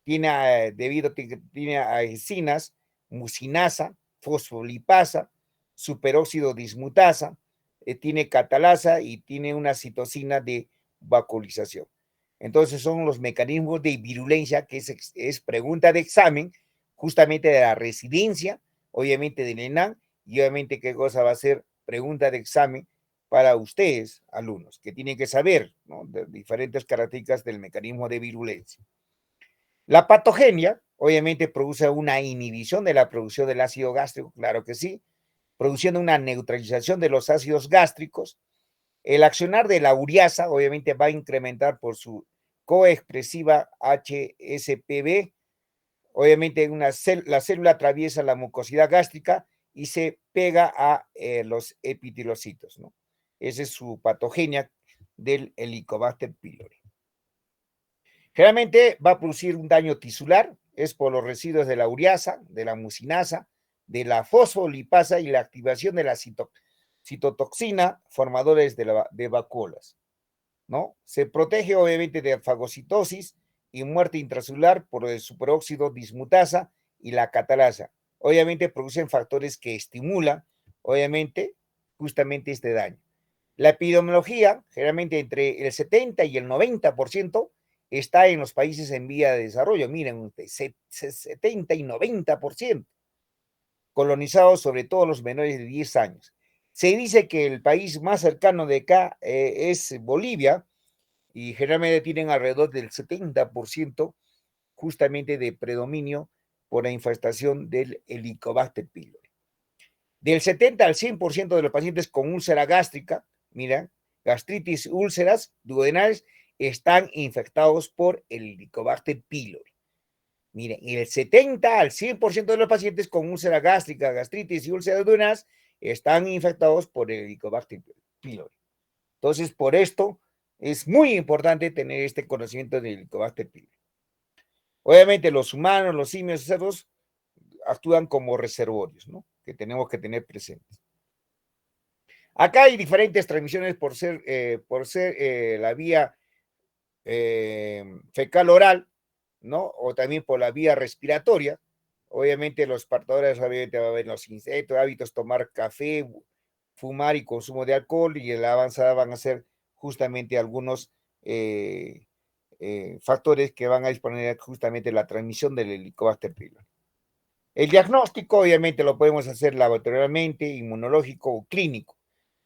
tiene aecinas, mucinasa, fosfolipasa, superóxido dismutasa, tiene catalasa y tiene una citosina de vacuolización. Entonces son los mecanismos de virulencia que es pregunta de examen justamente de la residencia, obviamente del ENAM, y obviamente qué cosa va a ser pregunta de examen para ustedes, alumnos, que tienen que saber, ¿no?, de diferentes características del mecanismo de virulencia. La patogenia, obviamente, produce una inhibición de la producción del ácido gástrico, claro que sí, produciendo una neutralización de los ácidos gástricos, El accionar de la ureasa obviamente va a incrementar por su coexpresiva HSPB. Obviamente la célula atraviesa la mucosidad gástrica y se pega a los epitelocitos, ¿no? Esa es su patogenia del Helicobacter pylori. Generalmente va a producir un daño tisular, es por los residuos de la ureasa, de la mucinasa, de la fosfolipasa y la activación de la citotoxina, formadores de vacuolas, ¿no? Se protege obviamente de fagocitosis y muerte intracelular por el superóxido dismutasa y la catalasa. Obviamente producen factores que estimulan, obviamente, justamente este daño. La epidemiología, generalmente entre el 70 y el 90%, está en los países en vía de desarrollo. Miren, 70 y 90%, colonizados sobre todo los menores de 10 años. Se dice que el país más cercano de acá es Bolivia, y generalmente tienen alrededor del 70% justamente de predominio por la infestación del Helicobacter pylori. Del 70 al 100% de los pacientes con úlcera gástrica, mira, gastritis, úlceras duodenales, están infectados por el Helicobacter pylori. Miren, el 70 al 100% de los pacientes con úlcera gástrica, gastritis y úlceras duodenales están infectados por el Helicobacter pylori. Entonces, por esto es muy importante tener este conocimiento del Helicobacter pylori. Obviamente, los humanos, los simios, los cerdos actúan como reservorios, ¿no? Que tenemos que tener presentes. Acá hay diferentes transmisiones por ser la vía fecal oral, ¿no? O también por la vía respiratoria. Obviamente los portadores, obviamente va a haber los insectos, hábitos, tomar café, fumar y consumo de alcohol, y en la avanzada van a ser justamente algunos factores que van a disponer justamente la transmisión del Helicobacter pylori. El diagnóstico obviamente lo podemos hacer laboratorialmente, inmunológico o clínico.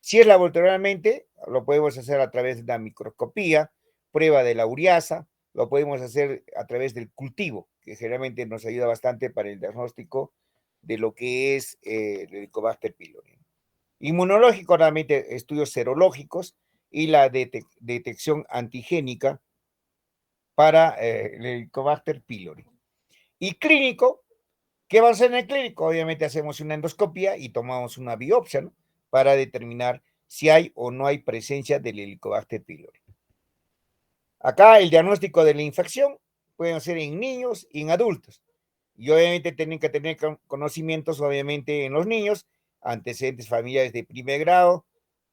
Si es laboratorialmente, lo podemos hacer a través de la microscopía, prueba de la ureasa, lo podemos hacer a través del cultivo, que generalmente nos ayuda bastante para el diagnóstico de lo que es el Helicobacter pylori. Inmunológico, realmente estudios serológicos y la detección antigénica para el Helicobacter pylori. Y clínico, ¿qué va a hacer en el clínico? Obviamente hacemos una endoscopia y tomamos una biopsia, ¿no? Para determinar si hay o no hay presencia del Helicobacter pylori. Acá el diagnóstico de la infección puede ser en niños y en adultos. Y obviamente tienen que tener conocimientos, obviamente, en los niños, antecedentes familiares de primer grado,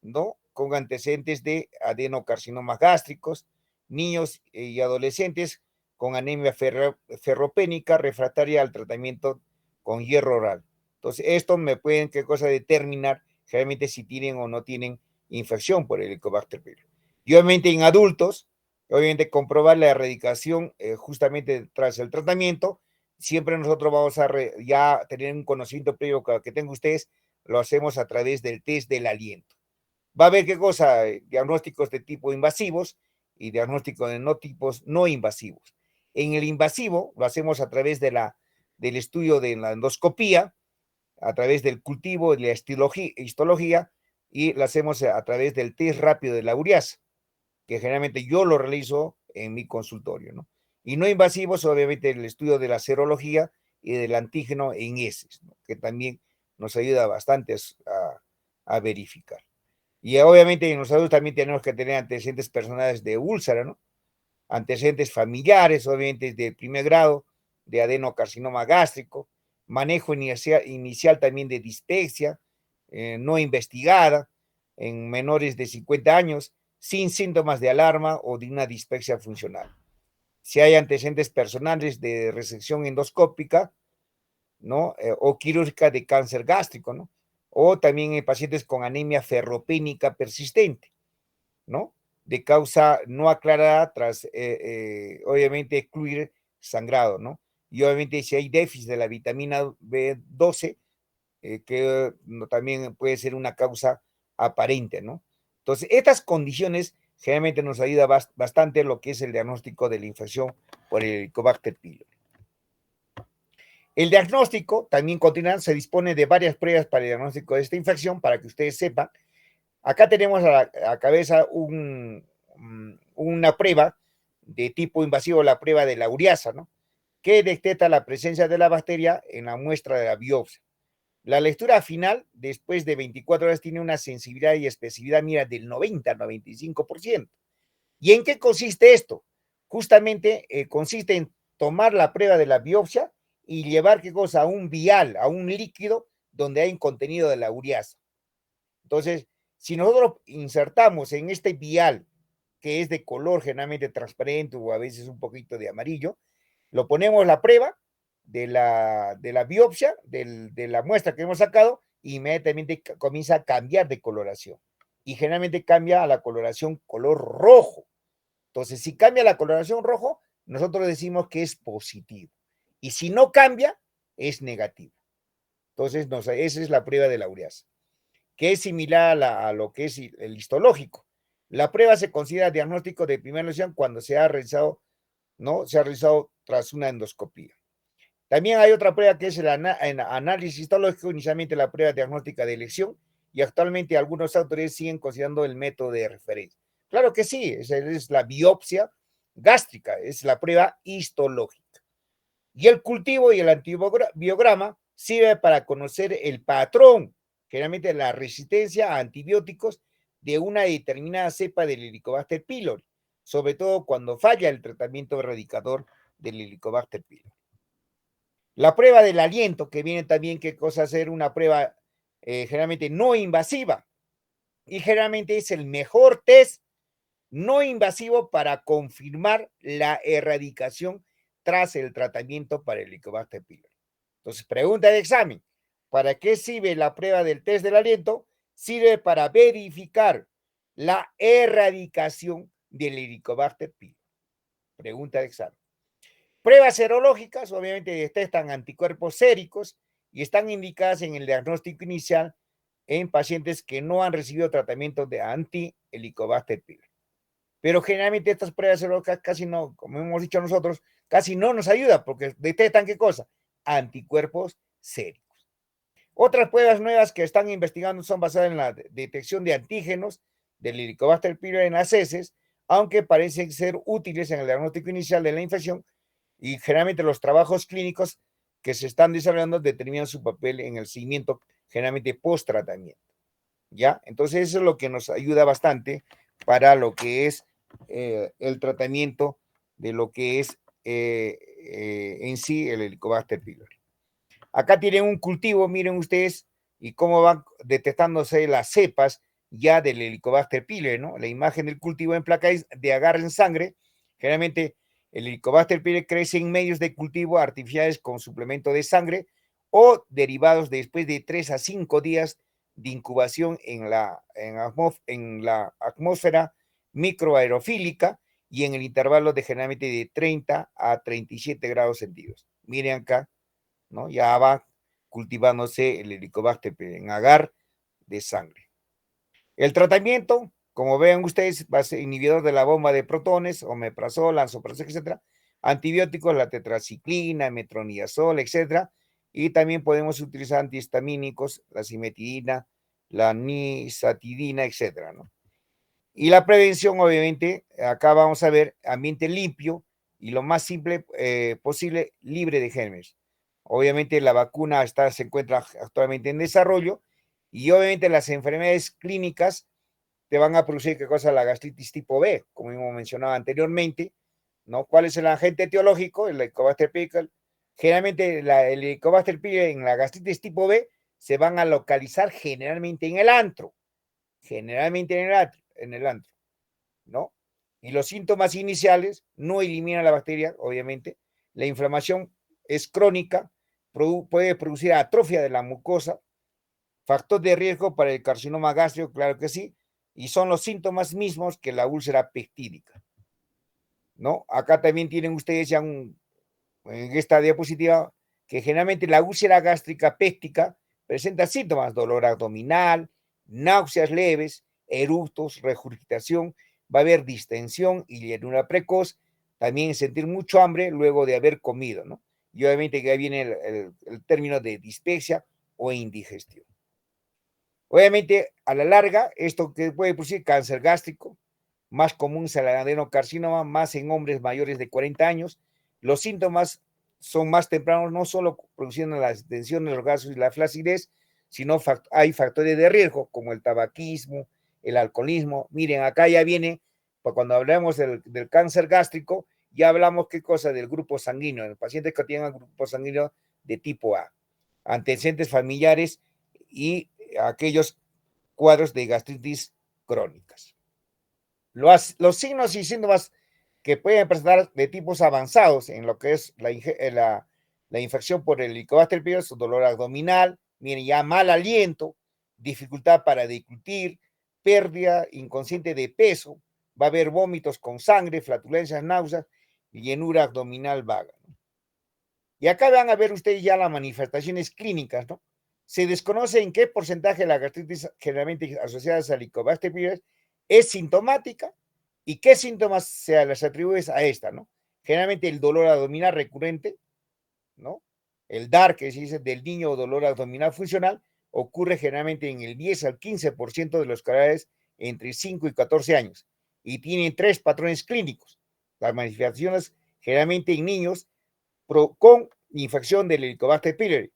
¿no? Con antecedentes de adenocarcinomas gástricos, niños y adolescentes con anemia ferropénica refractaria al tratamiento con hierro oral. Entonces, esto me pueden, ¿qué cosa? Determinar realmente si tienen o no tienen infección por el Helicobacter pylori. Y obviamente en adultos, obviamente comprobar la erradicación justamente tras el tratamiento. Siempre nosotros vamos a ya tener un conocimiento previo que tengan ustedes, lo hacemos a través del test del aliento. Va a haber qué cosa, diagnósticos de tipo invasivos y diagnósticos de no tipos no invasivos. En el invasivo lo hacemos a través del estudio de la endoscopía, a través del cultivo, de la histología, y lo hacemos a través del test rápido de la ureasa, que generalmente yo lo realizo en mi consultorio, ¿no? Y no invasivos, obviamente, el estudio de la serología y del antígeno en heces, ¿no? Que también nos ayuda bastante a verificar. Y obviamente en los adultos también tenemos que tener antecedentes personales de úlcera, ¿no? Antecedentes familiares, obviamente de primer grado, de adenocarcinoma gástrico, manejo inicial también de dispepsia no investigada en menores de 50 años, sin síntomas de alarma o de una dispepsia funcional. Si hay antecedentes personales de resección endoscópica, ¿no? O quirúrgica de cáncer gástrico, ¿no? O también en pacientes con anemia ferropénica persistente, ¿no? De causa no aclarada tras, obviamente, excluir sangrado, ¿no? Y obviamente si hay déficit de la vitamina B12, que también puede ser una causa aparente, ¿no? Entonces, estas condiciones generalmente nos ayuda bastante en lo que es el diagnóstico de la infección por el Helicobacter pylori. El diagnóstico también continúa, se dispone de varias pruebas para el diagnóstico de esta infección, para que ustedes sepan. Acá tenemos a la cabeza una prueba de tipo invasivo, la prueba de la ureasa, ¿no? Que detecta la presencia de la bacteria en la muestra de la biopsia. La lectura final, después de 24 horas, tiene una sensibilidad y especificidad, mira, del 90-95%. ¿Y en qué consiste esto? Justamente consiste en tomar la prueba de la biopsia y llevar, ¿qué cosa? A un vial, a un líquido donde hay un contenido de la ureasa. Entonces, si nosotros insertamos en este vial, que es de color generalmente transparente o a veces un poquito de amarillo, lo ponemos la prueba de la biopsia, de la muestra que hemos sacado, e inmediatamente comienza a cambiar de coloración. Y generalmente cambia a la coloración color rojo. Entonces, si cambia la coloración rojo, nosotros decimos que es positivo. Y si no cambia, es negativo. Entonces, esa es la prueba de la ureasa, que es similar a lo que es el histológico. La prueba se considera diagnóstico de primera elección cuando se ha realizado, ¿no? Se ha realizado tras una endoscopía. También hay otra prueba que es el análisis histológico, inicialmente la prueba diagnóstica de elección, y actualmente algunos autores siguen considerando el método de referencia. Claro que sí, es la biopsia gástrica, es la prueba histológica. Y el cultivo y el antibiograma sirve para conocer el patrón, generalmente la resistencia a antibióticos de una determinada cepa del Helicobacter pylori, sobre todo cuando falla el tratamiento erradicador del Helicobacter pylori. La prueba del aliento, que viene también, qué cosa hacer, una prueba generalmente no invasiva, y generalmente es el mejor test no invasivo para confirmar la erradicación tras el tratamiento para el Helicobacter pylori. Entonces, pregunta de examen, ¿para qué sirve la prueba del test del aliento? Sirve para verificar la erradicación del Helicobacter pylori. Pregunta de examen. Pruebas serológicas, obviamente, detectan anticuerpos séricos y están indicadas en el diagnóstico inicial en pacientes que no han recibido tratamiento de anti-Helicobacter pylori. Pero generalmente estas pruebas serológicas casi no, como hemos dicho nosotros, casi no nos ayudan porque detectan qué cosa, anticuerpos séricos. Otras pruebas nuevas que están investigando son basadas en la detección de antígenos del Helicobacter pylori en las heces, aunque parecen ser útiles en el diagnóstico inicial de la infección, y generalmente los trabajos clínicos que se están desarrollando determinan su papel en el seguimiento generalmente post-tratamiento. ¿Ya? Entonces eso es lo que nos ayuda bastante para lo que es el tratamiento de lo que es en sí el Helicobacter pylori. Acá tienen un cultivo, miren ustedes, y cómo van detectándose las cepas ya del Helicobacter pylori, ¿no? La imagen del cultivo en placa de agar en sangre. Generalmente el Helicobacter pylori crece en medios de cultivo artificiales con suplemento de sangre o derivados después de 3 a 5 días de incubación en la atmósfera microaerofílica y en el intervalo de generalmente de 30 a 37 grados centígrados. Miren acá, ¿no? Ya va cultivándose el Helicobacter en agar de sangre. El tratamiento, como ven ustedes, va a ser inhibidor de la bomba de protones, omeprazol, lansoprazol, etcétera, antibióticos, la tetraciclina, metronidazol, etcétera, y también podemos utilizar antihistamínicos, la cimetidina, la nisatidina, etcétera, ¿no? Y la prevención, obviamente, acá vamos a ver ambiente limpio y lo más simple posible, libre de gérmenes. Obviamente la vacuna se encuentra actualmente en desarrollo y obviamente las enfermedades clínicas te van a producir, ¿qué cosa? La gastritis tipo B, como hemos mencionado anteriormente, ¿no? ¿Cuál es el agente etiológico? El Helicobacter pylori. Generalmente el Helicobacter pylori en la gastritis tipo B se van a localizar generalmente en el antro, generalmente en el antro, ¿no? Y los síntomas iniciales no eliminan la bacteria, obviamente. La inflamación es crónica, puede producir atrofia de la mucosa, factor de riesgo para el carcinoma gástrico, claro que sí, y son los síntomas mismos que la úlcera pectídica, ¿no? Acá también tienen ustedes ya en esta diapositiva que generalmente la úlcera gástrica péptica presenta síntomas, dolor abdominal, náuseas leves, eructos, regurgitación, va a haber distensión y llenura precoz, también sentir mucho hambre luego de haber comido, ¿no? Y obviamente que ahí viene el término de dispepsia o indigestión. Obviamente, a la larga, esto que puede producir cáncer gástrico, más común es el adenocarcinoma, más en hombres mayores de 40 años. Los síntomas son más tempranos, no solo produciendo la extensión de los gases y la flacidez, sino hay factores de riesgo como el tabaquismo, el alcoholismo. Miren, acá ya viene, pues cuando hablamos del cáncer gástrico, ya hablamos qué cosa del grupo sanguíneo, el paciente que tiene un grupo sanguíneo de tipo A, antecedentes familiares y aquellos cuadros de gastritis crónicas. Los signos y síntomas que pueden presentar de tipos avanzados en lo que es la infección por el Helicobacter pylori, dolor abdominal, miren, ya mal aliento, dificultad para deglutir, pérdida inconsciente de peso, va a haber vómitos con sangre, flatulencias, náuseas, llenura abdominal vaga. Y acá van a ver ustedes ya las manifestaciones clínicas, ¿no? Se desconoce en qué porcentaje de la gastritis generalmente asociada al Helicobacter pylori es sintomática y qué síntomas se les atribuye a esta, ¿no? Generalmente el dolor abdominal recurrente, ¿no? El DAR, que se dice del niño o dolor abdominal funcional, ocurre generalmente en el 10 al 15% de los cadáveres entre 5 y 14 años y tiene 3 patrones clínicos. Las manifestaciones generalmente en niños con infección del Helicobacter pylori.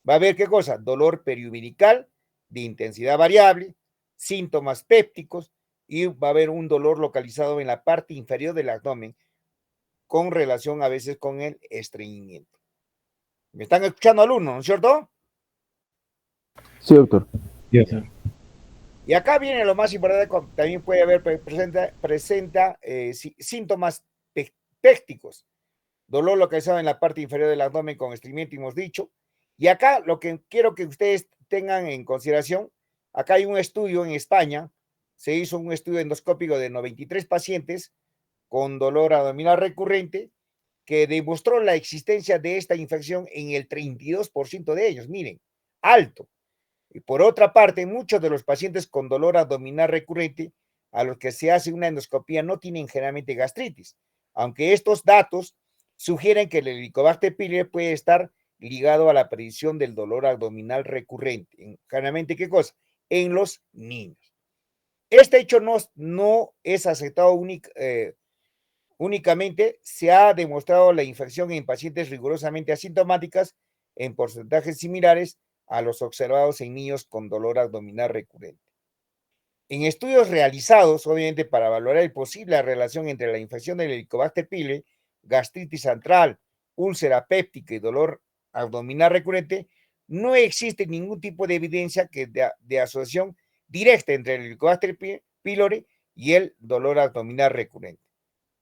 Va a haber qué cosa, dolor periumbilical de intensidad variable, síntomas pépticos y va a haber un dolor localizado en la parte inferior del abdomen con relación a veces con el estreñimiento. ¿Me están escuchando, alumnos, no es cierto? Sí, doctor. Y acá viene lo más importante, también puede haber, presenta síntomas pépticos, dolor localizado en la parte inferior del abdomen con estreñimiento, hemos dicho. Y acá lo que quiero que ustedes tengan en consideración, acá hay un estudio en España, se hizo un estudio endoscópico de 93 pacientes con dolor abdominal recurrente que demostró la existencia de esta infección en el 32% de ellos, miren, alto. Y por otra parte, muchos de los pacientes con dolor abdominal recurrente a los que se hace una endoscopía no tienen generalmente gastritis, aunque estos datos sugieren que el Helicobacter pylori puede estar ligado a la aparición del dolor abdominal recurrente. Generalmente, ¿qué cosa? En los niños. Este hecho no es aceptado únicamente, se ha demostrado la infección en pacientes rigurosamente asintomáticas en porcentajes similares a los observados en niños con dolor abdominal recurrente. En estudios realizados, obviamente, para valorar el posible relación entre la infección del Helicobacter pylori, gastritis antral, úlcera péptica y dolor abdominal recurrente, no existe ningún tipo de evidencia de asociación directa entre el Helicobacter pylori y el dolor abdominal recurrente.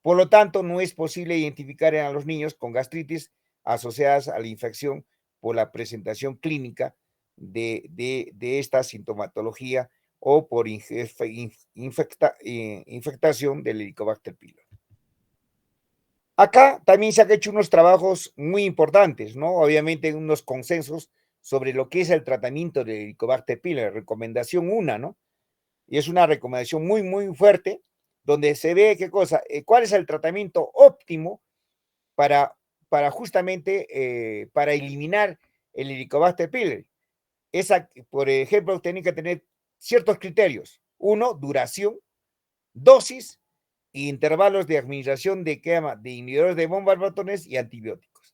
Por lo tanto, no es posible identificar a los niños con gastritis asociadas a la infección por la presentación clínica de esta sintomatología o por infectación del Helicobacter pylori. Acá también se han hecho unos trabajos muy importantes, ¿no? Obviamente unos consensos sobre lo que es el tratamiento del Helicobacter pylori, recomendación 1, ¿no? Y es una recomendación muy, muy fuerte, donde se ve qué cosa, cuál es el tratamiento óptimo para justamente para eliminar el Helicobacter pylori. Por ejemplo, tienen que tener ciertos criterios. 1, duración, dosis e intervalos de administración de inhibidores de bombardones y antibióticos.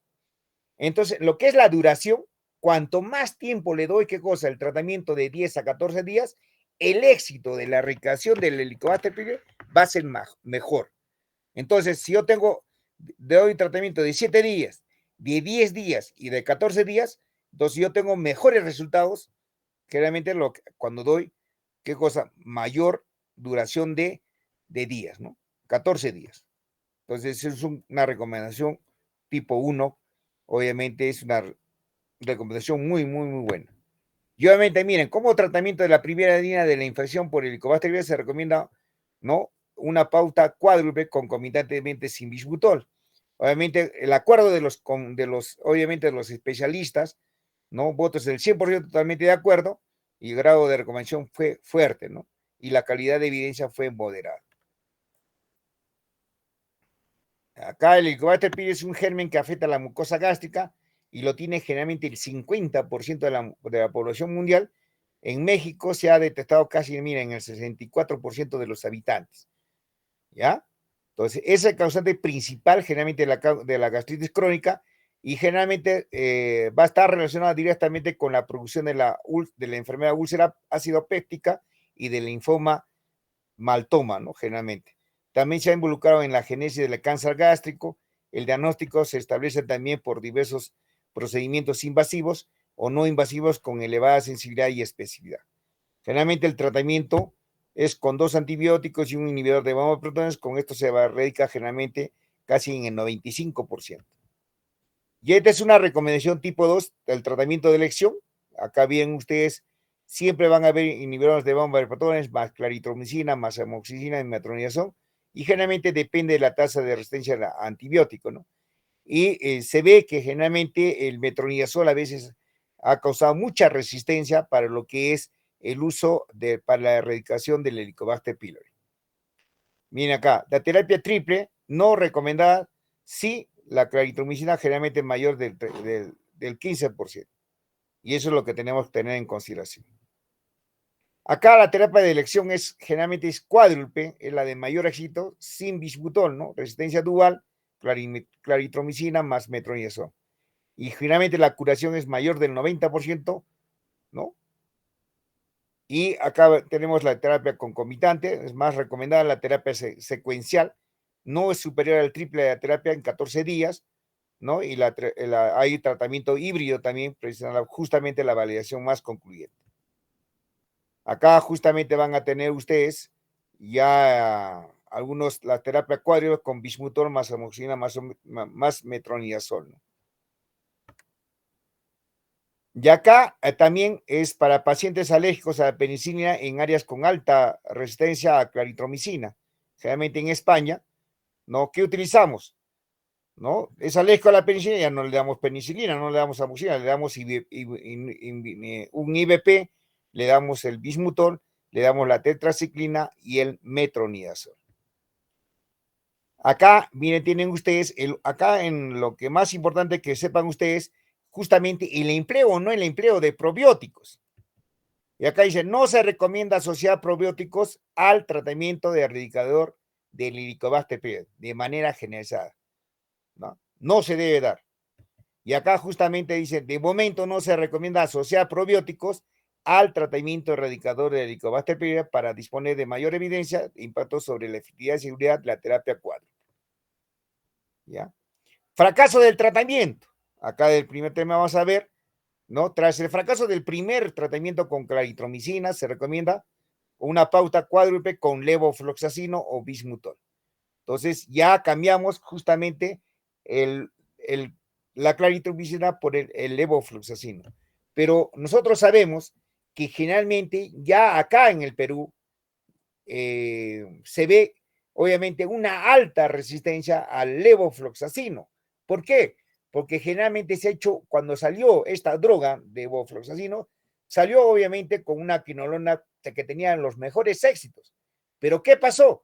Entonces, lo que es la duración, cuanto más tiempo le doy, ¿qué cosa? El tratamiento de 10 a 14 días, el éxito de la erradicación del Helicobacter pylori va a ser mejor. Entonces, si yo doy tratamiento de 7 días, de 10 días y de 14 días, entonces yo tengo mejores resultados que realmente cuando doy, ¿qué cosa? Mayor duración de días, ¿no? 14 días. Entonces, es una recomendación tipo 1. Obviamente es una recomendación muy, muy, muy buena. Y obviamente, miren, como tratamiento de la primera línea de la infección por Helicobacter pylori se recomienda, ¿no? Una pauta cuádruple concomitantemente sin bismutol. Obviamente, el acuerdo obviamente, de los especialistas, ¿no? Votos del 100% totalmente de acuerdo y el grado de recomendación fue fuerte, ¿no? Y la calidad de evidencia fue moderada. Acá el Helicobacter pylori es un germen que afecta a la mucosa gástrica y lo tiene generalmente el 50% de la población mundial, En México se ha detectado casi, mira, en el 64% de los habitantes, ¿ya? Entonces, esa es el causante principal generalmente de la gastritis crónica y generalmente va a estar relacionada directamente con la producción de la enfermedad úlcera ácido péptica y del linfoma maltoma, ¿no? Generalmente. También se ha involucrado en la génesis del cáncer gástrico. El diagnóstico se establece también por diversos procedimientos invasivos o no invasivos con elevada sensibilidad y especificidad. Generalmente el tratamiento es con 2 antibióticos y un inhibidor de bomba de protones. Con esto se erradica generalmente casi en el 95%. Y esta es una recomendación tipo 2 del tratamiento de elección. Acá bien ustedes siempre van a ver inhibidores de bomba de protones, más claritromicina, más amoxicilina y metronidazol, y generalmente depende de la tasa de resistencia a antibiótico, ¿no? Y se ve que generalmente el metronidazol a veces ha causado mucha resistencia para lo que es el uso para la erradicación del Helicobacter pylori. Miren acá, la terapia triple no recomendada si la claritromicina generalmente es mayor del 15%. Y eso es lo que tenemos que tener en consideración. Acá la terapia de elección generalmente es cuádruple, es la de mayor éxito, sin bismutol, ¿no? Resistencia dual, claritromicina más metronidazol. Y generalmente la curación es mayor del 90%, ¿no? Y acá tenemos la terapia concomitante, es más recomendada la terapia secuencial, no es superior al triple de la terapia en 14 días, ¿no? Y hay tratamiento híbrido también, justamente la validación más concluyente. Acá justamente van a tener ustedes ya algunos, la terapia cuádruple con bismutor más amoxicilina más metronidazol, ¿no? Y acá también es para pacientes alérgicos a la penicilina en áreas con alta resistencia a claritromicina. Generalmente en España, ¿no? ¿Qué utilizamos? ¿No? Es alérgico a la penicilina, ya no le damos penicilina, no le damos amoxicilina, le damos un IBP, le damos el bismutol, le damos la tetraciclina y el metronidazol. Acá, miren, tienen ustedes, acá en lo que más importante que sepan ustedes, justamente el empleo o no el empleo de probióticos. Y acá dice, no se recomienda asociar probióticos al tratamiento de erradicador del Helicobacter pylori de manera generalizada, ¿no? No se debe dar. Y acá justamente dice, de momento no se recomienda asociar probióticos al tratamiento erradicador del Helicobacter pylori para disponer de mayor evidencia de impacto sobre la efectividad y seguridad de la terapia cuádruple. ¿Ya? Fracaso del tratamiento. Acá del primer tema vamos a ver, ¿no? Tras el fracaso del primer tratamiento con claritromicina, se recomienda una pauta cuádruple con levofloxacino o bismutol. Entonces, ya cambiamos justamente la claritromicina por el levofloxacino. Pero nosotros sabemos que generalmente ya acá en el Perú se ve obviamente una alta resistencia al levofloxacino. ¿Por qué? Porque generalmente se ha hecho, cuando salió esta droga de levofloxacino, salió obviamente con una quinolona que tenía los mejores éxitos. Pero ¿qué pasó?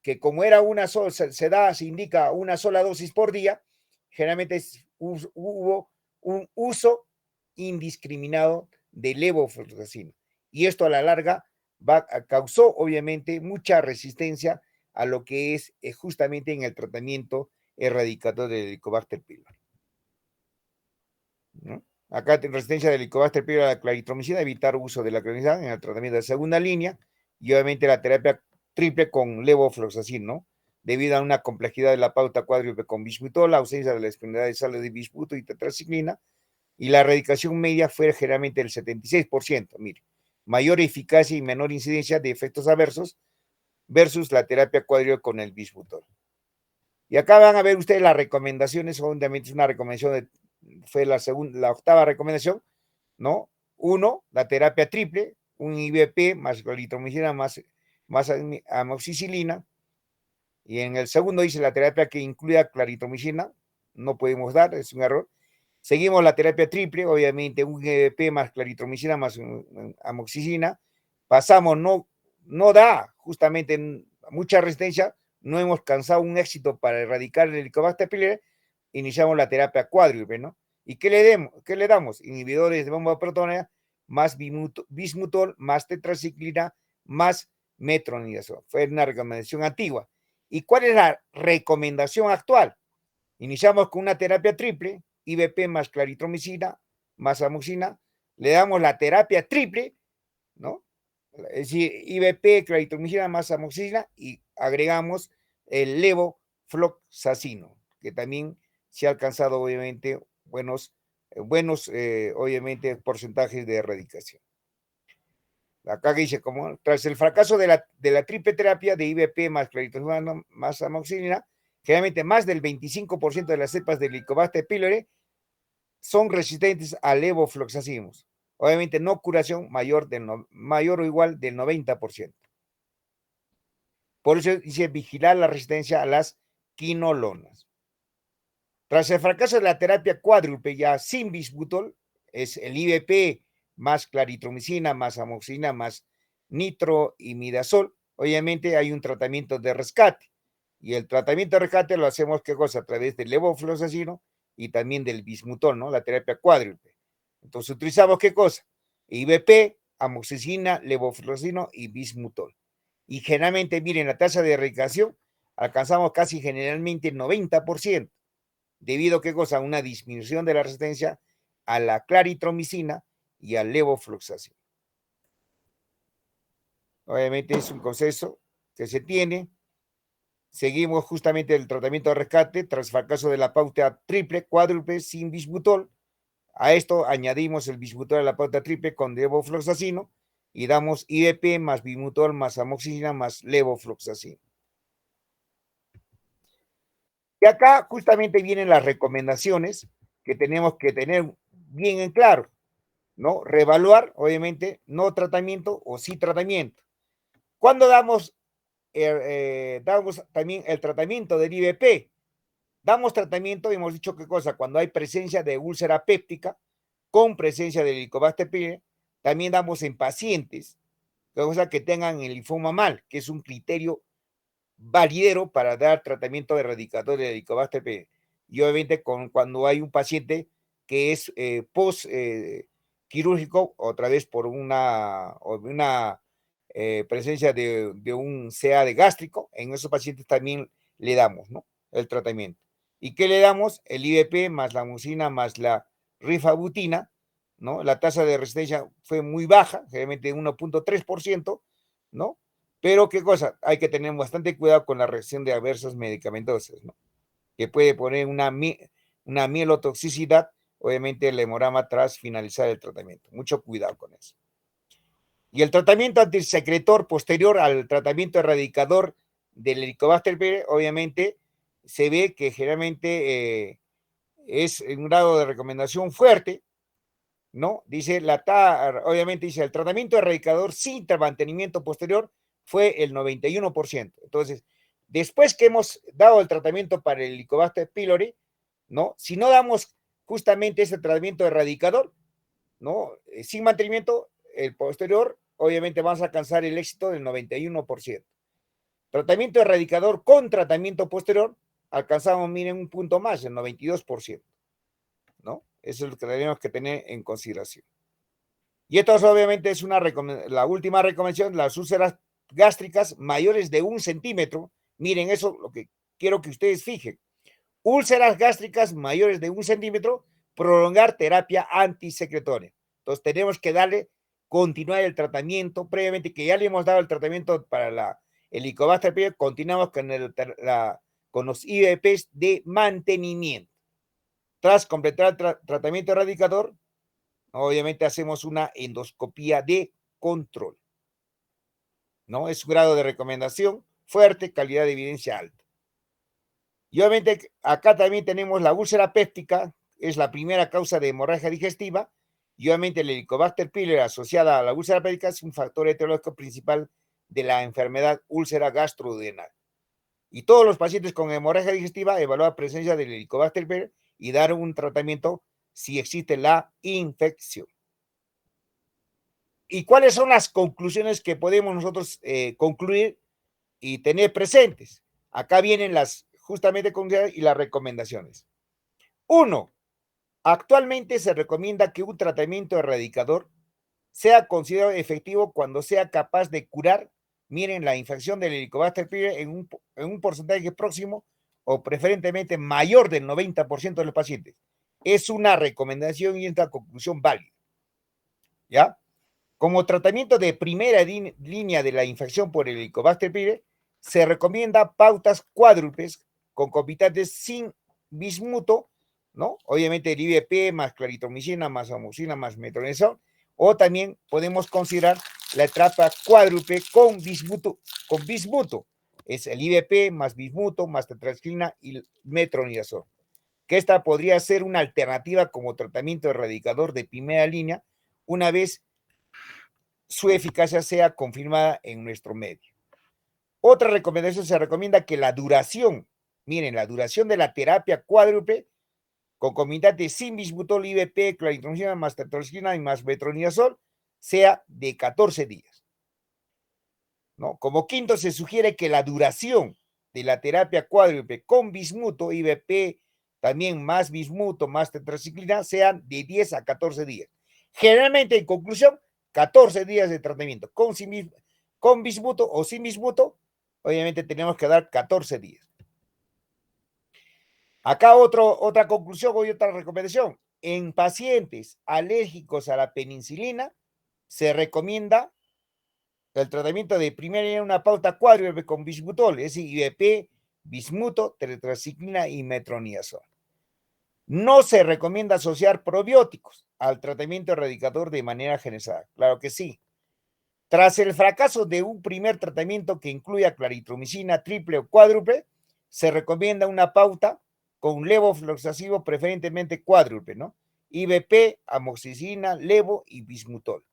Que como era una sola, se indica una sola dosis por día, generalmente hubo un uso indiscriminado de levofloxacino. Y esto a la larga causó obviamente mucha resistencia a lo que es justamente en el tratamiento erradicador del Helicobacter pylori, ¿no? Acá resistencia del Helicobacter pylori a la claritromicina, evitar uso de la claritromicina en el tratamiento de segunda línea y obviamente la terapia triple con levofloxacin, ¿no? Debido a una complejidad de la pauta cuádruple con bismutol, la ausencia de la disponibilidad de sales de bismuto y tetraciclina, y la erradicación media fue generalmente el 76%, mire, mayor eficacia y menor incidencia de efectos adversos versus la terapia cuádruple con el bismutol. Y acá van a ver ustedes las recomendaciones, obviamente es una recomendación, fue la octava recomendación, ¿no? 1, la terapia triple, un IBP más claritromicina más amoxicilina. Y en el segundo dice la terapia que incluya claritromicina, no podemos dar, es un error. Seguimos la terapia triple, obviamente un IBP más claritromicina más amoxicilina. Pasamos, no da justamente mucha resistencia, no hemos alcanzado un éxito para erradicar el Helicobacter pylori, iniciamos la terapia cuádruple, ¿no? ¿Y qué le damos? Inhibidores de bomba de protones más bismutol, más tetraciclina, más metronidazol. Fue una recomendación antigua. ¿Y cuál es la recomendación actual? Iniciamos con una terapia triple, IVP más claritromicina, más amoxicilina, le damos la terapia triple, ¿no? Es decir, IVP, claritromicina más amoxicilina y agregamos el levofloxacino, que también se ha alcanzado obviamente buenos obviamente porcentajes de erradicación. Acá dice, como tras el fracaso de la triple terapia de IVP más claritromicina más amoxicilina, generalmente más del 25% de las cepas del Helicobacter pylori son resistentes al levofloxacino. Obviamente no curación mayor o igual del 90%. Por eso dice vigilar la resistencia a las quinolonas. Tras el fracaso de la terapia cuádruple ya sin bismutol, es el IVP más claritromicina, más amoxicilina, más nitroimidazol, obviamente hay un tratamiento de rescate. Y el tratamiento de rescate lo hacemos, ¿qué cosa? A través del levofloxacino y también del bismutol, ¿no? La terapia cuádruple. Entonces utilizamos, ¿qué cosa? IVP, amoxicilina, levofloxacino y bismutol. Y generalmente, miren, la tasa de erradicación alcanzamos casi generalmente el 90%, debido a qué cosa? Una disminución de la resistencia a la claritromicina y al levofloxacino. Obviamente es un consenso que se tiene. Seguimos justamente el tratamiento de rescate tras fracaso de la pauta triple, cuádruple, sin bismutol. A esto añadimos el bismutol a la pauta triple con levofloxacino y damos IVP más bismutol más amoxicilina más levofloxacino. Y acá justamente vienen las recomendaciones que tenemos que tener bien en claro, ¿no? Reevaluar, obviamente, no tratamiento o sí tratamiento. ¿Cuándo damos también el tratamiento del IVP? Damos tratamiento, hemos dicho qué cosa, cuando hay presencia de úlcera péptica, con presencia del Helicobacter pylori, también damos en pacientes, cosa que tengan el linfoma mal, que es un criterio validero para dar tratamiento de erradicador de Helicobacter pylori. Y obviamente cuando hay un paciente que es post quirúrgico, otra vez por una presencia de un CA de gástrico, en esos pacientes también le damos, ¿no? El tratamiento. ¿Y qué le damos? El IVP más la mucina más la rifabutina, ¿no? La tasa de resistencia fue muy baja, generalmente 1.3%, ¿no? Pero qué cosa, hay que tener bastante cuidado con la reacción de adversas medicamentosas, ¿no? Que puede poner una mielotoxicidad, obviamente el hemograma tras finalizar el tratamiento. Mucho cuidado con eso. Y el tratamiento antisecretor posterior al tratamiento erradicador del Helicobacter pylori, obviamente se ve que generalmente es un grado de recomendación fuerte, ¿no? Dice obviamente dice el tratamiento erradicador sin mantenimiento posterior fue el 91%. Entonces, después que hemos dado el tratamiento para el Helicobacter pylori, ¿no? Si no damos justamente ese tratamiento erradicador, ¿no? Sin mantenimiento, el posterior, obviamente vamos a alcanzar el éxito del 91%. Tratamiento erradicador con tratamiento posterior, alcanzamos, miren, un punto más, el 92%, ¿no? Eso es lo que tenemos que tener en consideración. Y esto obviamente es la última recomendación, las úlceras gástricas mayores de 1 centímetro. Miren, eso lo que quiero que ustedes fijen. Úlceras gástricas mayores de 1 centímetro, prolongar terapia antisecretoria. Entonces tenemos que continuar el tratamiento previamente, que ya le hemos dado el tratamiento para el Helicobacter pylori, continuamos con los IVPs de mantenimiento. Tras completar el tratamiento erradicador, obviamente hacemos una endoscopía de control, ¿no? Es un grado de recomendación fuerte, calidad de evidencia alta. Y obviamente acá también tenemos la úlcera péptica, es la primera causa de hemorragia digestiva, y obviamente el Helicobacter pylori asociada a la úlcera péptica es un factor etiológico principal de la enfermedad úlcera gastroduodenal. Y todos los pacientes con hemorragia digestiva evaluar la presencia del Helicobacter pylori y dar un tratamiento si existe la infección. ¿Y cuáles son las conclusiones que podemos nosotros concluir y tener presentes? Acá vienen justamente y las recomendaciones. 1. Actualmente se recomienda que un tratamiento erradicador sea considerado efectivo cuando sea capaz de curar, miren, la infección del Helicobacter pylori en un porcentaje próximo o preferentemente mayor del 90% de los pacientes. Es una recomendación y una conclusión válida. ¿Ya? Como tratamiento de primera línea de la infección por el Helicobacter pylori, se recomienda pautas cuádruples concomitantes sin bismuto, ¿no? Obviamente el IVP más claritromicina más amoxicilina más metronidazol, o también podemos considerar la etapa cuádruple con bismuto, es el IVP más bismuto más tetracyclina y metronidazol, que esta podría ser una alternativa como tratamiento erradicador de primera línea una vez su eficacia sea confirmada en nuestro medio. Otra recomendación, se recomienda que la duración, miren, la duración de la terapia cuádruple concomitante sin bismutol, IVP, claritromicina más tetracyclina y más metronidazol sea de 14 días. ¿No? Como quinto, se sugiere que la duración de la terapia cuádruple con bismuto, IVP, también más bismuto, más tetracyclina, sean de 10 a 14 días. Generalmente, en conclusión, 14 días de tratamiento. Con bismuto o sin bismuto, obviamente tenemos que dar 14 días. Acá otra conclusión y otra recomendación. En pacientes alérgicos a la penicilina, se recomienda el tratamiento de primera línea una pauta cuádruple con bismutol, es decir, IVP, bismuto, tetracyclina y metronidazol. No se recomienda asociar probióticos al tratamiento erradicador de manera generalizada. Claro que sí. Tras el fracaso de un primer tratamiento que incluya claritromicina triple o cuádruple, se recomienda una pauta con levofloxacino, preferentemente cuádruple, ¿no? IVP, amoxicilina, levo y bismutol.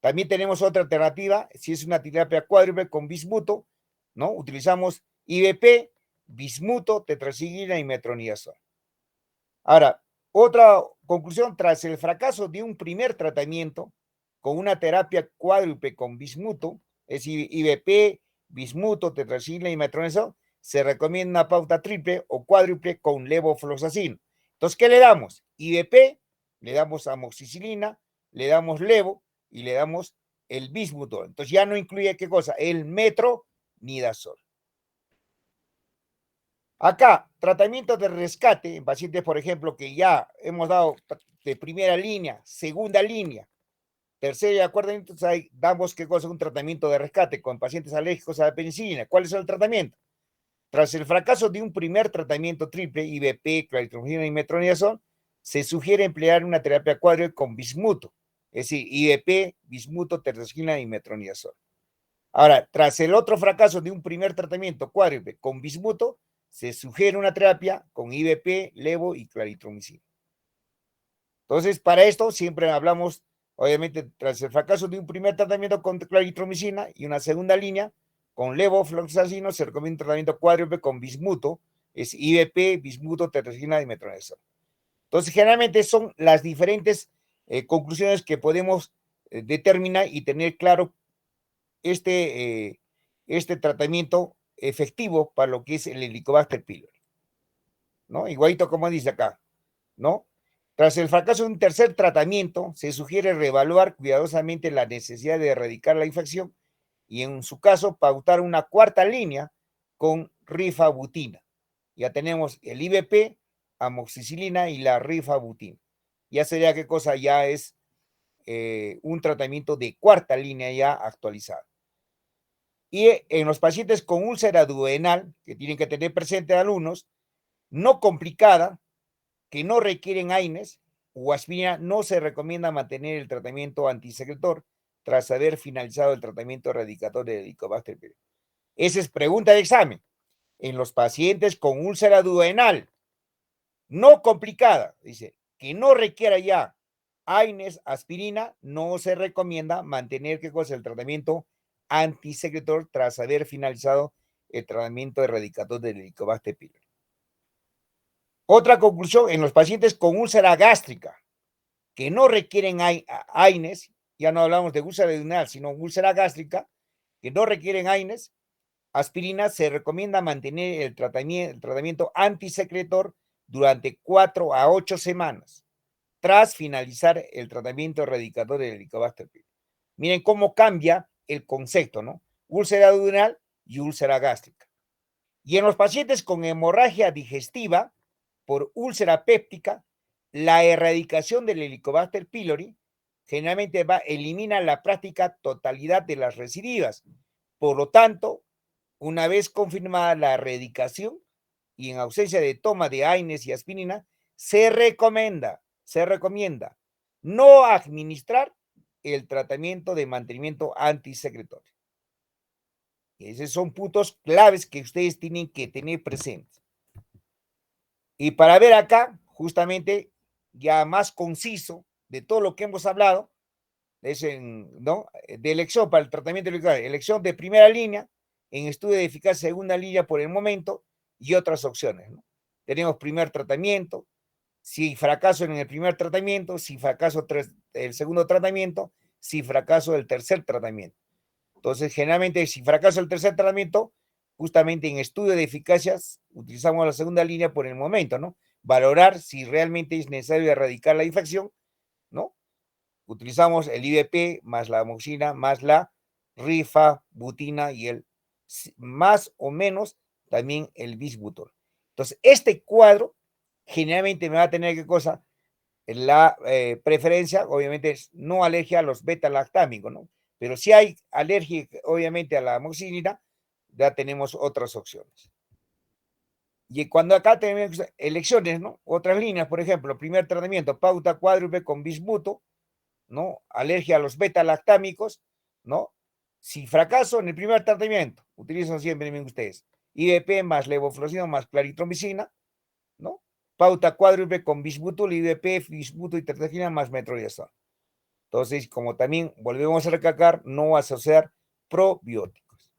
También tenemos otra alternativa, si es una terapia cuádruple con bismuto, ¿no? Utilizamos IVP, bismuto, tetracyclina y metronidazol. Ahora, otra conclusión, tras el fracaso de un primer tratamiento con una terapia cuádruple con bismuto, es decir, IVP, bismuto, tetracyclina y metronidazol, se recomienda una pauta triple o cuádruple con levofloxacino. Entonces, ¿qué le damos? IVP, le damos amoxicilina, le damos levo y le damos el bismuto. Entonces ya no incluye, ¿qué cosa? El metronidazol. Acá, tratamiento de rescate en pacientes, por ejemplo, que ya hemos dado de primera línea, segunda línea, tercera y cuarta, entonces ahí damos, ¿qué cosa? Un tratamiento de rescate con pacientes alérgicos a la penicilina. ¿Cuál es el tratamiento? Tras el fracaso de un primer tratamiento triple, IVP, claritromicina y metronidazol, se sugiere emplear una terapia cuádruple con bismuto, es decir, IVP, bismuto, tetracyclina y metronidazol. Ahora, tras el otro fracaso de un primer tratamiento cuádruple con bismuto, se sugiere una terapia con IVP, levo y claritromicina. Entonces, para esto siempre hablamos, obviamente, tras el fracaso de un primer tratamiento con claritromicina y una segunda línea con levofloxacino, se recomienda un tratamiento cuádruple con bismuto, es IVP, bismuto, tetracyclina y metronidazol. Entonces, generalmente son las diferentes conclusiones que podemos determinar y tener claro este tratamiento efectivo para lo que es el Helicobacter pylori, ¿no? Igualito como dice acá, ¿no? Tras el fracaso de un tercer tratamiento, se sugiere reevaluar cuidadosamente la necesidad de erradicar la infección y en su caso pautar una cuarta línea con rifabutina. Ya tenemos el IVP, amoxicilina y la rifabutina. Ya sería qué cosa, ya es un tratamiento de cuarta línea ya actualizado. Y en los pacientes con úlcera duodenal, que tienen que tener presente alumnos, no complicada, que no requieren AINES o aspirina, no se recomienda mantener el tratamiento antisecretor tras haber finalizado el tratamiento erradicador de Helicobacter pylori. Esa es pregunta de examen. En los pacientes con úlcera duodenal, no complicada, dice, que no requiera ya AINES, aspirina, no se recomienda mantener, ¿qué cosa? El tratamiento antisecretor tras haber finalizado el tratamiento erradicador del Helicobacter pylori. Otra conclusión, en los pacientes con úlcera gástrica que no requieren AINES, ya no hablamos de úlcera duodenal, sino úlcera gástrica, que no requieren AINES, aspirina, se recomienda mantener el tratamiento antisecretor durante 4 a 8 semanas, tras finalizar el tratamiento erradicador del Helicobacter pylori. Miren cómo cambia el concepto, ¿no? Úlcera duodenal y úlcera gástrica. Y en los pacientes con hemorragia digestiva por úlcera péptica, la erradicación del Helicobacter pylori generalmente elimina la práctica totalidad de las recidivas. Por lo tanto, una vez confirmada la erradicación y en ausencia de toma de AINES y aspirina, se recomienda no administrar el tratamiento de mantenimiento antisecretorio. Esos son puntos claves que ustedes tienen que tener presentes. Y para ver acá, justamente, ya más conciso de todo lo que hemos hablado, es ¿no? De elección para el tratamiento de elección de primera línea, en estudio de eficacia segunda línea por el momento, y otras opciones, ¿no? Tenemos primer tratamiento, si fracaso en el primer tratamiento, si fracaso el segundo tratamiento, si fracaso el tercer tratamiento. Entonces, generalmente, si fracaso el tercer tratamiento, justamente en estudio de eficacias, utilizamos la segunda línea por el momento, ¿no? Valorar si realmente es necesario erradicar la infección, ¿no? Utilizamos el IVP más la amoxicilina más la rifabutina y el más o menos también el bisbutol. Entonces, este cuadro generalmente me va a tener qué cosa, la preferencia, obviamente, es no alergia a los beta-lactámicos, ¿no? Pero si hay alergia, obviamente, a la amoxicilina, ya tenemos otras opciones. Y cuando acá tenemos elecciones, ¿no? Otras líneas, por ejemplo, primer tratamiento, pauta cuádruple con bismuto, ¿no? Alergia a los beta-lactámicos, ¿no? Si fracaso en el primer tratamiento, utilizan siempre, miren ustedes, IVP más levofloxacino más claritromicina, ¿no? Pauta cuádruple con bismutul, IVP, bismuto y tetracyclina más metronidazol. Entonces, como también volvemos a recalcar, no asociar probióticos.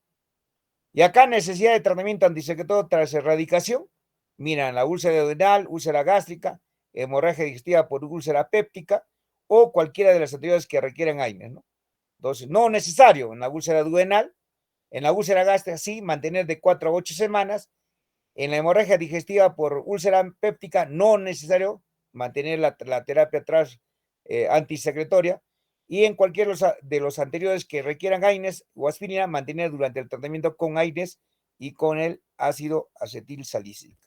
Y acá necesidad de tratamiento antisecretorio tras erradicación. Miran, la úlcera duodenal, úlcera gástrica, hemorragia digestiva por úlcera péptica o cualquiera de las anteriores que requieran AINES, ¿no? Entonces, no necesario en la úlcera duodenal, en la úlcera gástrica sí, mantener de 4 a 8 semanas. En la hemorragia digestiva por úlcera péptica, no necesario mantener la terapia antisecretoria. Y en cualquiera de los anteriores que requieran AINES o aspirina, mantener durante el tratamiento con AINES y con el ácido acetil salicílico.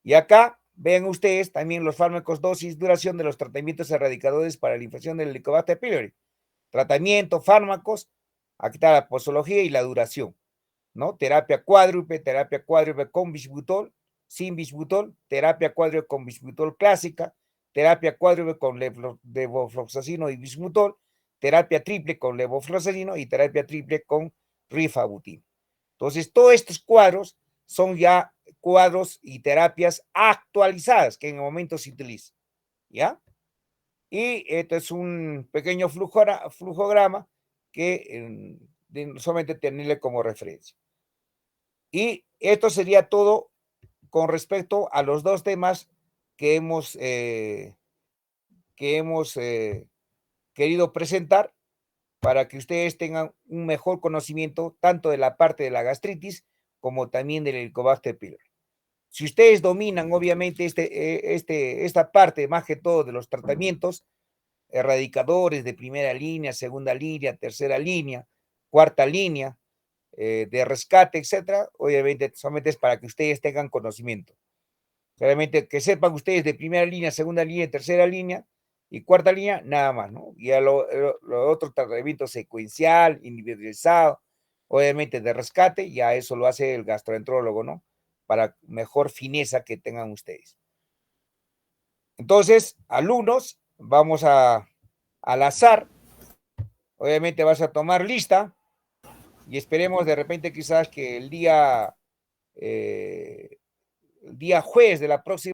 Y acá vean ustedes también los fármacos, dosis, duración de los tratamientos erradicadores para la infección del Helicobacter pylori. Tratamiento, fármacos, aquí está la posología y la duración, ¿no? Terapia cuádruple con bisbutol, sin bisbutol, terapia cuádruple con bisbutol clásica, terapia cuádruple con levofloxacino y bismutol, terapia triple con levofloxacino y terapia triple con rifabutin. Entonces, todos estos cuadros son ya cuadros y terapias actualizadas que en el momento se utilizan, ¿ya? Y esto es un pequeño flujograma que solamente tenerle como referencia. Y esto sería todo con respecto a los dos temas que hemos querido presentar para que ustedes tengan un mejor conocimiento tanto de la parte de la gastritis como también del Helicobacter pylori. Si ustedes dominan, obviamente, esta parte, más que todo, de los tratamientos erradicadores de primera línea, segunda línea, tercera línea, cuarta línea, de rescate, etcétera, obviamente solamente es para que ustedes tengan conocimiento. Realmente que sepan ustedes de primera línea, segunda línea, tercera línea y cuarta línea, nada más, ¿no? Y a lo otro tratamiento secuencial, individualizado, obviamente de rescate, ya eso lo hace el gastroenterólogo, ¿no? Para mejor fineza que tengan ustedes. Entonces, alumnos, vamos al azar, obviamente vas a tomar lista y esperemos de repente quizás que el día jueves de la próxima